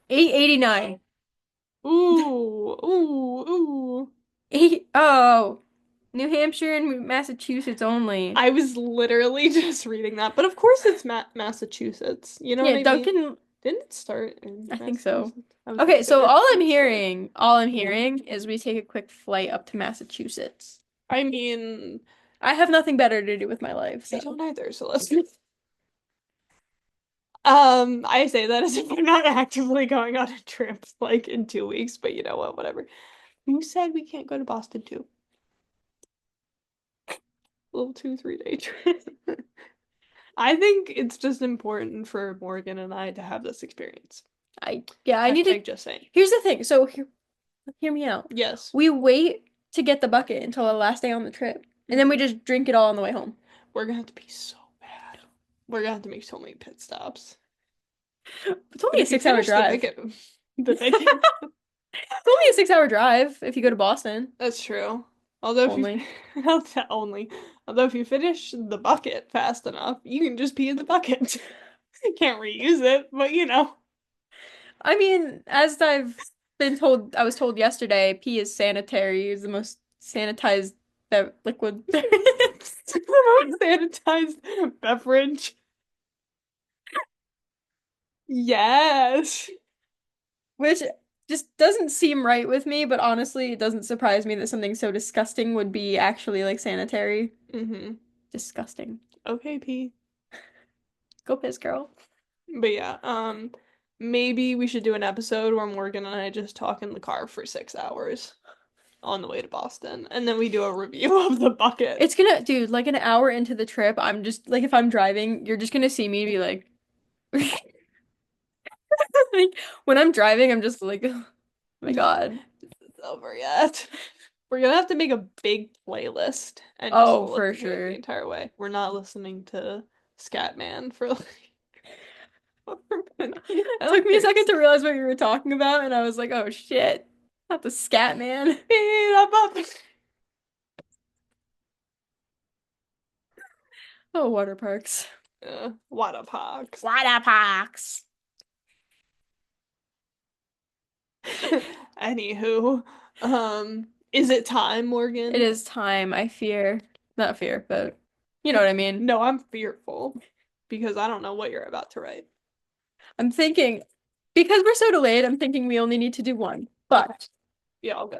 889. Ooh, ooh, ooh. Eight oh New Hampshire and Massachusetts only. I was literally just reading that, but of course it's Massachusetts. You know what Yeah, I mean? Duncan, Didn't it start in I think so. Massachusetts? I was gonna Okay, say so that all I'm didn't start. hearing is we take a quick flight up to Massachusetts. I mean, I have nothing better to do with my life, I so don't either, so let's I say that as if I'm not actively going on a trip like in 2 weeks, but you know what, whatever. Who said we can't go to Boston too? Little 2, 3 day trip. I think it's just important for Morgan and I to have this experience. I need to. Hashtag just saying. Here's the thing. So hear me out. Yes. We wait to get the bucket until the last day on the trip, and then we just drink it all on the way home. We're gonna have to be so bad. We're gonna have to make so many pit stops. It's But only a if you 6 hour finish the drive. ticket, the ticket, It's only a 6 hour drive if you go to Boston. that's true. Although if you Only. only, although if you finish the bucket fast enough, you can just pee in the bucket. You can't reuse it, but you know. I mean, as I've been told, I was told yesterday, pee is sanitary. It's the most sanitized liquid. Sanitized beverage. Yes. Which just doesn't seem right with me, but honestly, it doesn't surprise me that something so disgusting would be actually like sanitary. Mm-hmm. Disgusting. Okay, P. Go piss, girl. But yeah, maybe we should do an episode where Morgan and I just talk in the car for 6 hours on the way to Boston, and then we do a review of the bucket. It's gonna, dude, like an hour into the trip, I'm just like, if I'm driving, you're just gonna see me be like, like when I'm driving, I'm just like, oh my God. It's over yet. We're gonna have to make a big playlist and just Oh, for listen to it the sure. entire way. We're not listening to Scatman for like It took me a second to realize what you were talking about, and I was like, oh shit, not the scat man. Oh, water parks. Water parks. Water parks. Anywho, is it time, It Morgan? is time, I fear. Not fear, but you know what I mean. No, I'm fearful because I don't know what you're about to write. I'm thinking, because we're so delayed, I'm thinking we only need to do one. But Yeah, I'll go.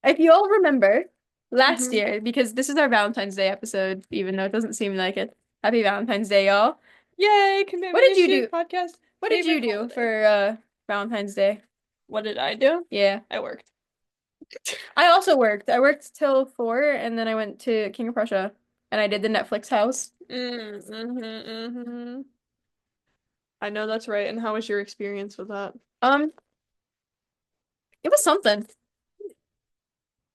if you all remember last Mhm. year, because this is our Valentine's Day episode, even though it doesn't seem like it. Happy Valentine's Day, y'all. Yay, What commitment did you initiative do? podcast. What did you Favorite do holiday. for Valentine's Day? What did I do? Yeah. I worked. I also worked. I worked till 4 and then I went to King of Prussia and I did the Netflix house. Mm-hmm. I know that's right. And how was your experience with that? Um, it was something.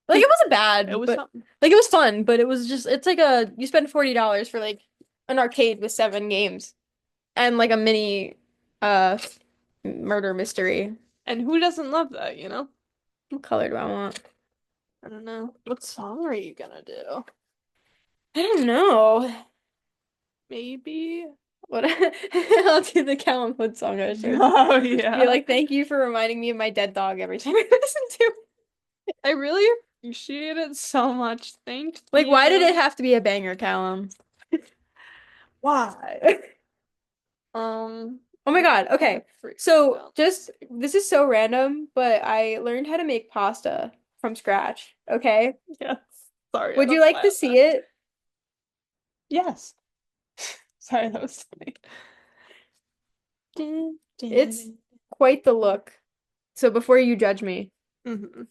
Like it wasn't It bad, was but something. like it was fun, but it was just it's like a you spend $40 for like an arcade with 7 games and like a mini uh murder mystery. And who doesn't love that, you know? What color do I want? I don't know. What song are you gonna do? I don't know. Maybe? What I'll do the Callum Hood song I showed you. Oh Be yeah. like, thank you for reminding me of my dead dog every time I listen to it. I really appreciate it so much. Thank Like, why did it you. have to be a banger, Callum? Why? Um, Oh my God. Okay. freak So out. just this is so random, but I learned how to make pasta from scratch. Okay. Yes. Sorry, I Would you don't know like why to I see laughed. it? Yes. Sorry, that was funny. Dun, dun, It's dun. quite the look. So before you judge me, Mhm.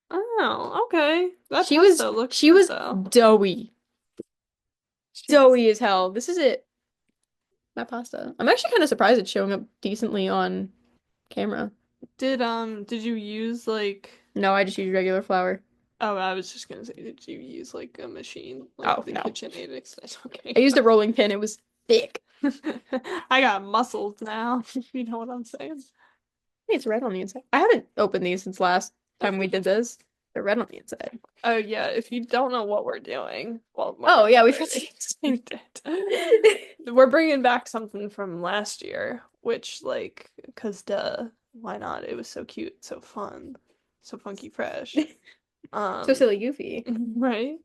Oh, okay. That she was pesto looks she good was though. doughy. She's Doughy as hell. This is it. My pasta. I'm actually kind of surprised it's showing up decently on camera. did you use like No, I just use regular flour. oh I was just gonna say did you use like a machine Oh, like the no. KitchenAid extension? I Okay. used a rolling pin. It was thick. I got muscles now. You know what I'm saying? Hey, it's red on the inside. I haven't opened these since last time we did this. They're red on the inside. Oh yeah, if you don't know what we're doing, well, Oh, yeah, we already forgot. explained it. We're bringing back something from last year, which like, cause duh, why not? It was so cute, so fun, so funky fresh. So Um, silly goofy. right?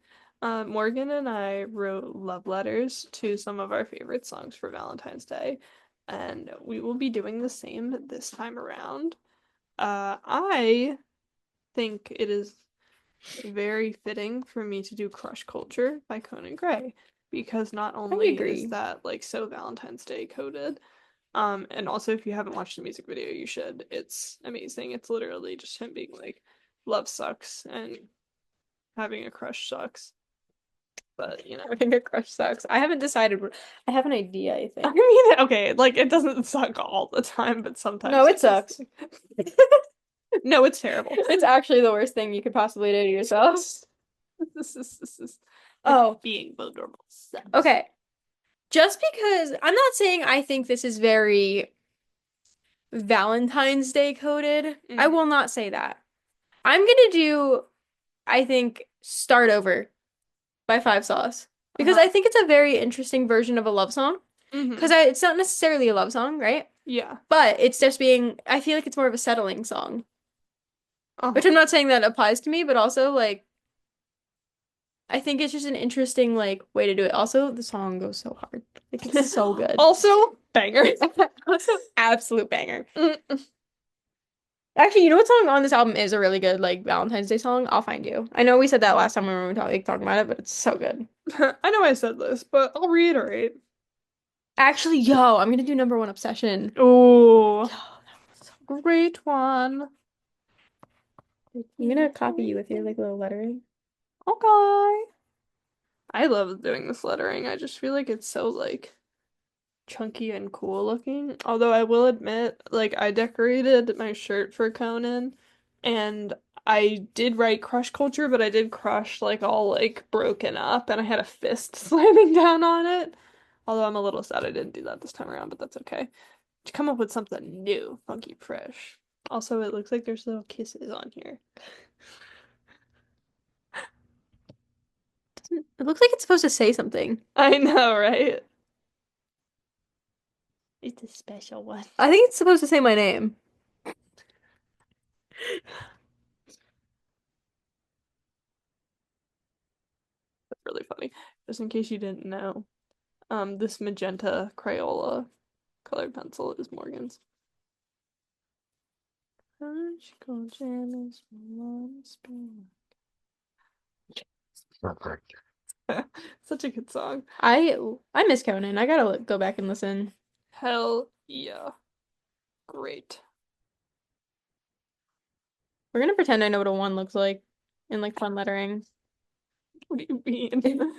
Morgan and I wrote love letters to some of our favorite songs for Valentine's Day, and we will be doing the same this time around. I think it is very fitting for me to do Crush Culture by Conan Gray because not I only is agree. that like so Valentine's Day coded, and also if you haven't watched the music video, you should. It's amazing. It's literally just him being like, love sucks and having a crush sucks. But you know, Having a crush sucks. I haven't decided. I have an idea, I I think. mean, okay, like it doesn't suck all the time, but No, sometimes it it just sucks. no, it's terrible. It's actually the worst thing you could possibly do to yourself. This is like Oh, being vulnerable sucks. okay. Just because I'm not saying I think this is very Valentine's Day coded, I Mm, will not say that. I'm gonna do, I think, Start Over by Five Sauce because uh-huh. I think it's a very interesting version of a love song. Mm-hmm. Because it's not necessarily a love song, right? Yeah. But it's just being, I feel like it's more of a settling song, which I'm Uh-huh. not saying that applies to me, but also like I think it's just an interesting like way to do it. Also, the song goes so hard. Like it's so good. Also, banger. Also, absolute banger. Mm. Actually, you know what song on this album is a really good like Valentine's Day song? I'll find you. I know we said that last time when we were talking about it, but it's so good. I know I said this, but I'll reiterate. Actually, yo, I'm gonna do number one obsession. Oh, Yo, that was so great one. good. I'm gonna copy you with your like little lettering. Okay. I love doing this lettering. I just feel like it's so like chunky and cool looking. Although I will admit, like I decorated my shirt for Conan and I did write crush culture, but I did crush like all like broken up and I had a fist slamming down on it. Although I'm a little sad I didn't do that this time around, but that's okay. To come up with something new, funky, fresh. Also, it looks like there's little kisses on here. It looks like it's supposed to say something. I know, right? It's a special one. I think it's supposed to say my name. That's really funny. Just in case you didn't know, this magenta Crayola colored pencil is Morgan's. Such a good song. I miss Conan. I gotta go back and listen. Hell yeah. Great. We're gonna pretend I know what a one looks like in like fun lettering. What do you mean?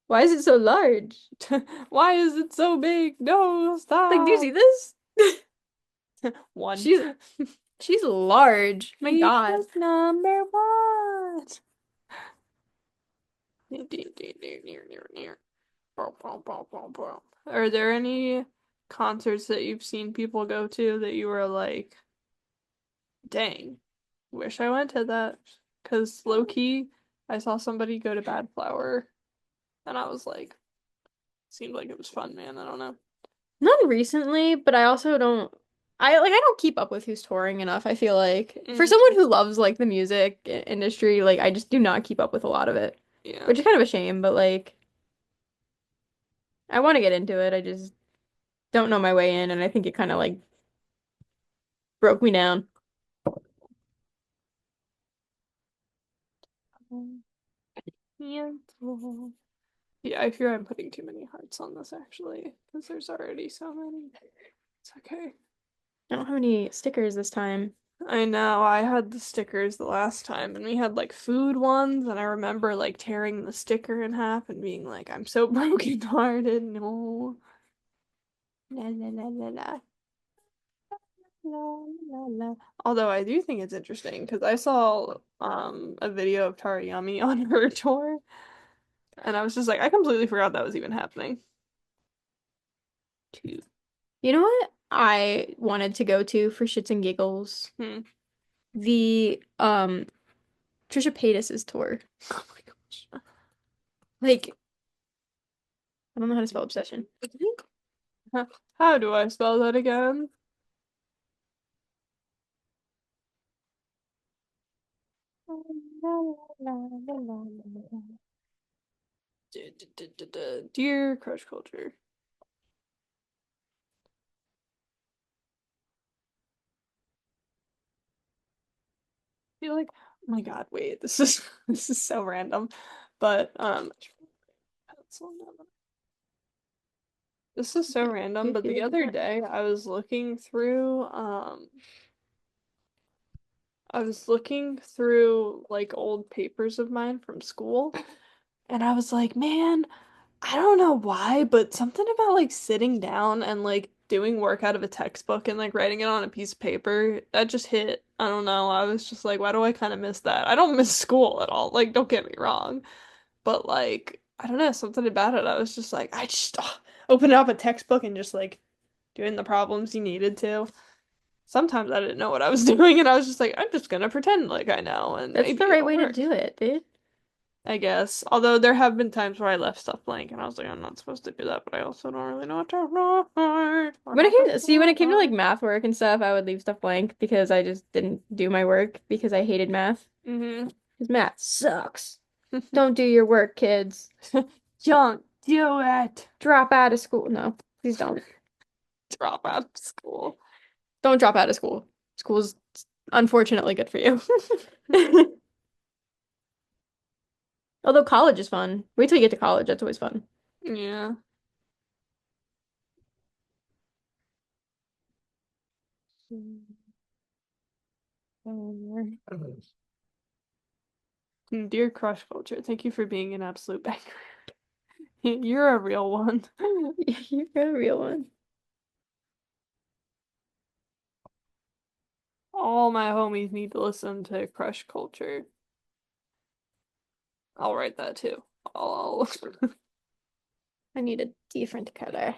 Why is it so large? Why is it so big? No, Like, do you stop. see this? One. She's she's large. My God. Because number one. Are there any concerts that you've seen people go to that you were like, dang, wish I went to that? Because low key, I saw somebody go to Bad Flower and I was like, seemed like it was fun, man. I don't know. Not recently, but I also don't I don't keep up with who's touring enough. I feel like for Hmm. someone who loves like the music industry, like I just do not keep up with a lot of it, Yeah. which is kind of a shame, but like I want to get into it. I just don't know my way in, and I think it kind of like broke me down. Cancel. Yeah, I fear I'm putting too many hearts on this actually, because there's already so many. It's okay. I don't have any stickers this time. I know, I had the stickers the last time, and we had like food ones, and I remember like tearing the sticker in half and being like, I'm so brokenhearted. No. La la la la la. La, la, la. Although I do think it's interesting because I saw a video of Tarayami on her tour, and I was just like, I completely forgot that was even happening. Two. You know what I wanted to go to for shits and giggles? Hmm. The Trisha Paytas's tour. Oh my gosh. Like, I don't know how to spell obsession. How do I spell that again? Dear Crush Culture. I feel like, oh my God, wait, this is this is so random. But this is so random, but the other day I was looking through like old papers of mine from school, and I was like, man, I don't know why, but something about like sitting down and like doing work out of a textbook and like writing it on a piece of paper, that just hit. I don't know. I was just like, why do I kind of miss that? I don't miss school at all. Like, don't get me wrong. But like, I don't know, something about it. I was just like, I just open up a textbook and just like doing the problems you needed to. Sometimes I didn't know what I was doing, and I was just like, I'm just gonna pretend like I know, and That's the maybe right it'll way to work. do it, dude. I guess. Although there have been times where I left stuff blank, and I was like, I'm not supposed to do that, but I also don't really know what to write or When it how to came, see, when it came to like start. math work and stuff, I would leave stuff blank because I just didn't do my work because I hated math. Mm-hmm. Because math sucks. Don't do your work, kids. Don't do it. Drop out of school. No, please don't. Drop out of school. Don't drop out of school. School's unfortunately good for you. Although college is fun. Wait till you get to college. That's always fun. Yeah. Dear Crush Culture, thank you for being an absolute banger. You're a real one. You're a real one. All my homies need to listen to Crush Culture. I'll write that too. I'll I need a different color.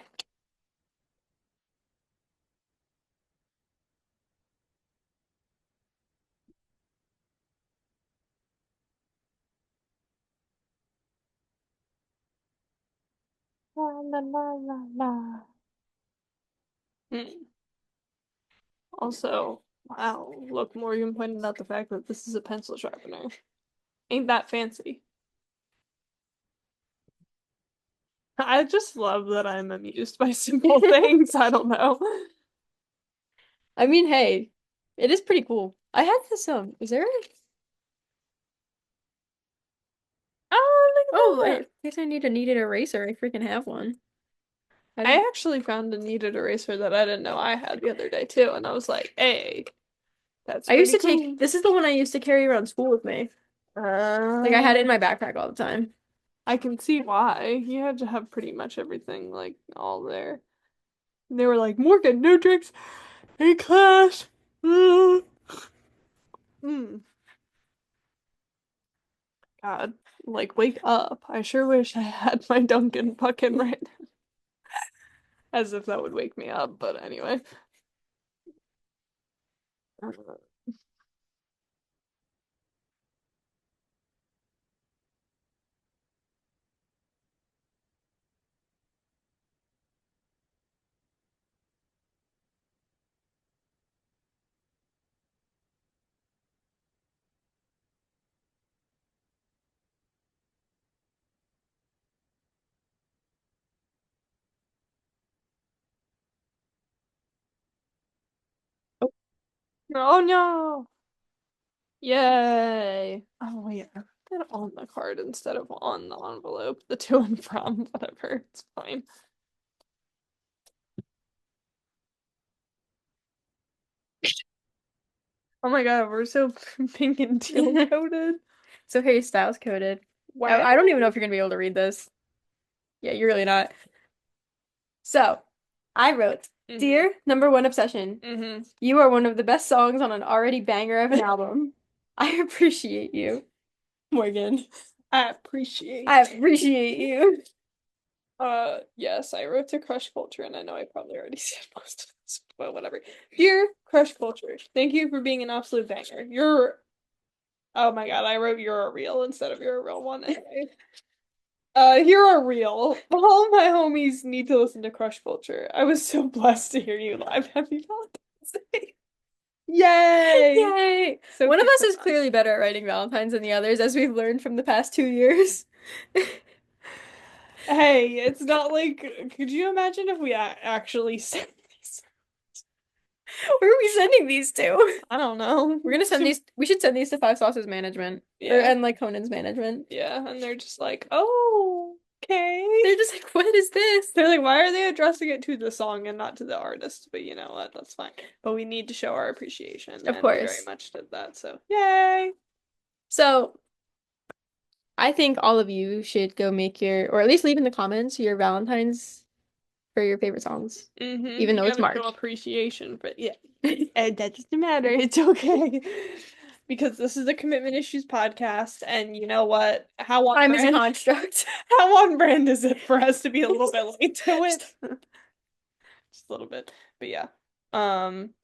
La la la la la. Hmm. Also, wow, look, Morgan pointed out the fact that this is a pencil sharpener. Ain't that fancy? I just love that I'm amused by simple things. I don't know. I mean, hey, it is pretty cool. I had this, is there a... Oh, Oh, look at I that. guess I need a kneaded eraser. I freaking have one. I I didn't... actually found a kneaded eraser that I didn't know I had the other day too, and I was like, hey, that's I used pretty to take, cool. this is the one I used to carry around school with me. Like, I had it in Uh, my backpack all the time. I can see why. You had to have pretty much everything like all there. And they were like, Morgan, no drinks in class. Mm. Mm. God, like wake up. I sure wish I had my Dunkin' bucket right now. As if that would wake me up, but anyway. Oh no! Yay! Oh yeah, I put it on the card instead of on the envelope. The to and from, whatever. It's fine. Oh my god, we're so pink and teal coated. So Harry Styles coded. Wow. I don't even know if you're gonna be able to read this. Yeah, you're really not. So, I wrote, Dear number one obsession, Mm-hmm. you are one of the best songs on an already banger of an album. I appreciate you, Morgan. I appreciate. I appreciate you. Yes, I wrote to Crush Culture, and I know I probably already said most of this, but whatever. Dear Crush Culture, thank you for being an absolute banger. Oh my god, I wrote you're a real instead of you're a real one. Anyway. You're a real. All my homies need to listen to Crush Culture. I was so blessed to hear you live. Happy Valentine's Day. Yay! Yay! So One of cute. us is clearly better at writing Valentines than the others, as we've learned from the past 2 years. Hey, it's not like, could you imagine if we actually sent these? Where are we sending these to? I don't know. We're gonna send these. We should send these to Five Sauces management, Yeah. and like Conan's management. Yeah, and they're just like, oh, okay. They're just like, what is this? They're like, why are they addressing it to the song and not to the artist? But you know what? That's fine. But we need to show our appreciation, Of and we course. very much did that. So, yay! So I think all of you should go make your, or at least leave in the comments your Valentines for your favorite songs, even though You it's gotta March. show appreciation, but yeah, and that doesn't matter. It's okay. Because this is a commitment issues podcast, and you know what? How on Time is a brand? construct. How on brand is it for us to be a little bit late to it? Just a little bit. But yeah.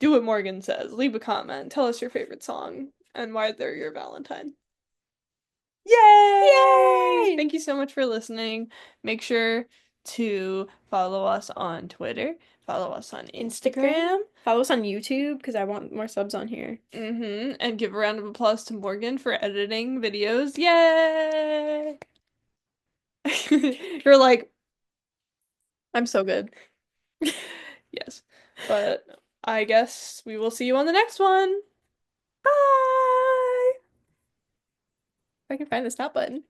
Do what Morgan says. Leave a comment. Tell us your favorite song and why they're your Valentine. Yay! Yay! Thank you so much for listening. Make sure to follow us on Twitter, follow us on Instagram. Follow us on YouTube because I want more subs on here. And give a round of applause to Morgan for editing videos. Yay! You're like, I'm so good. yes. But I guess we will see you on the next one. Bye. If I can find the stop button.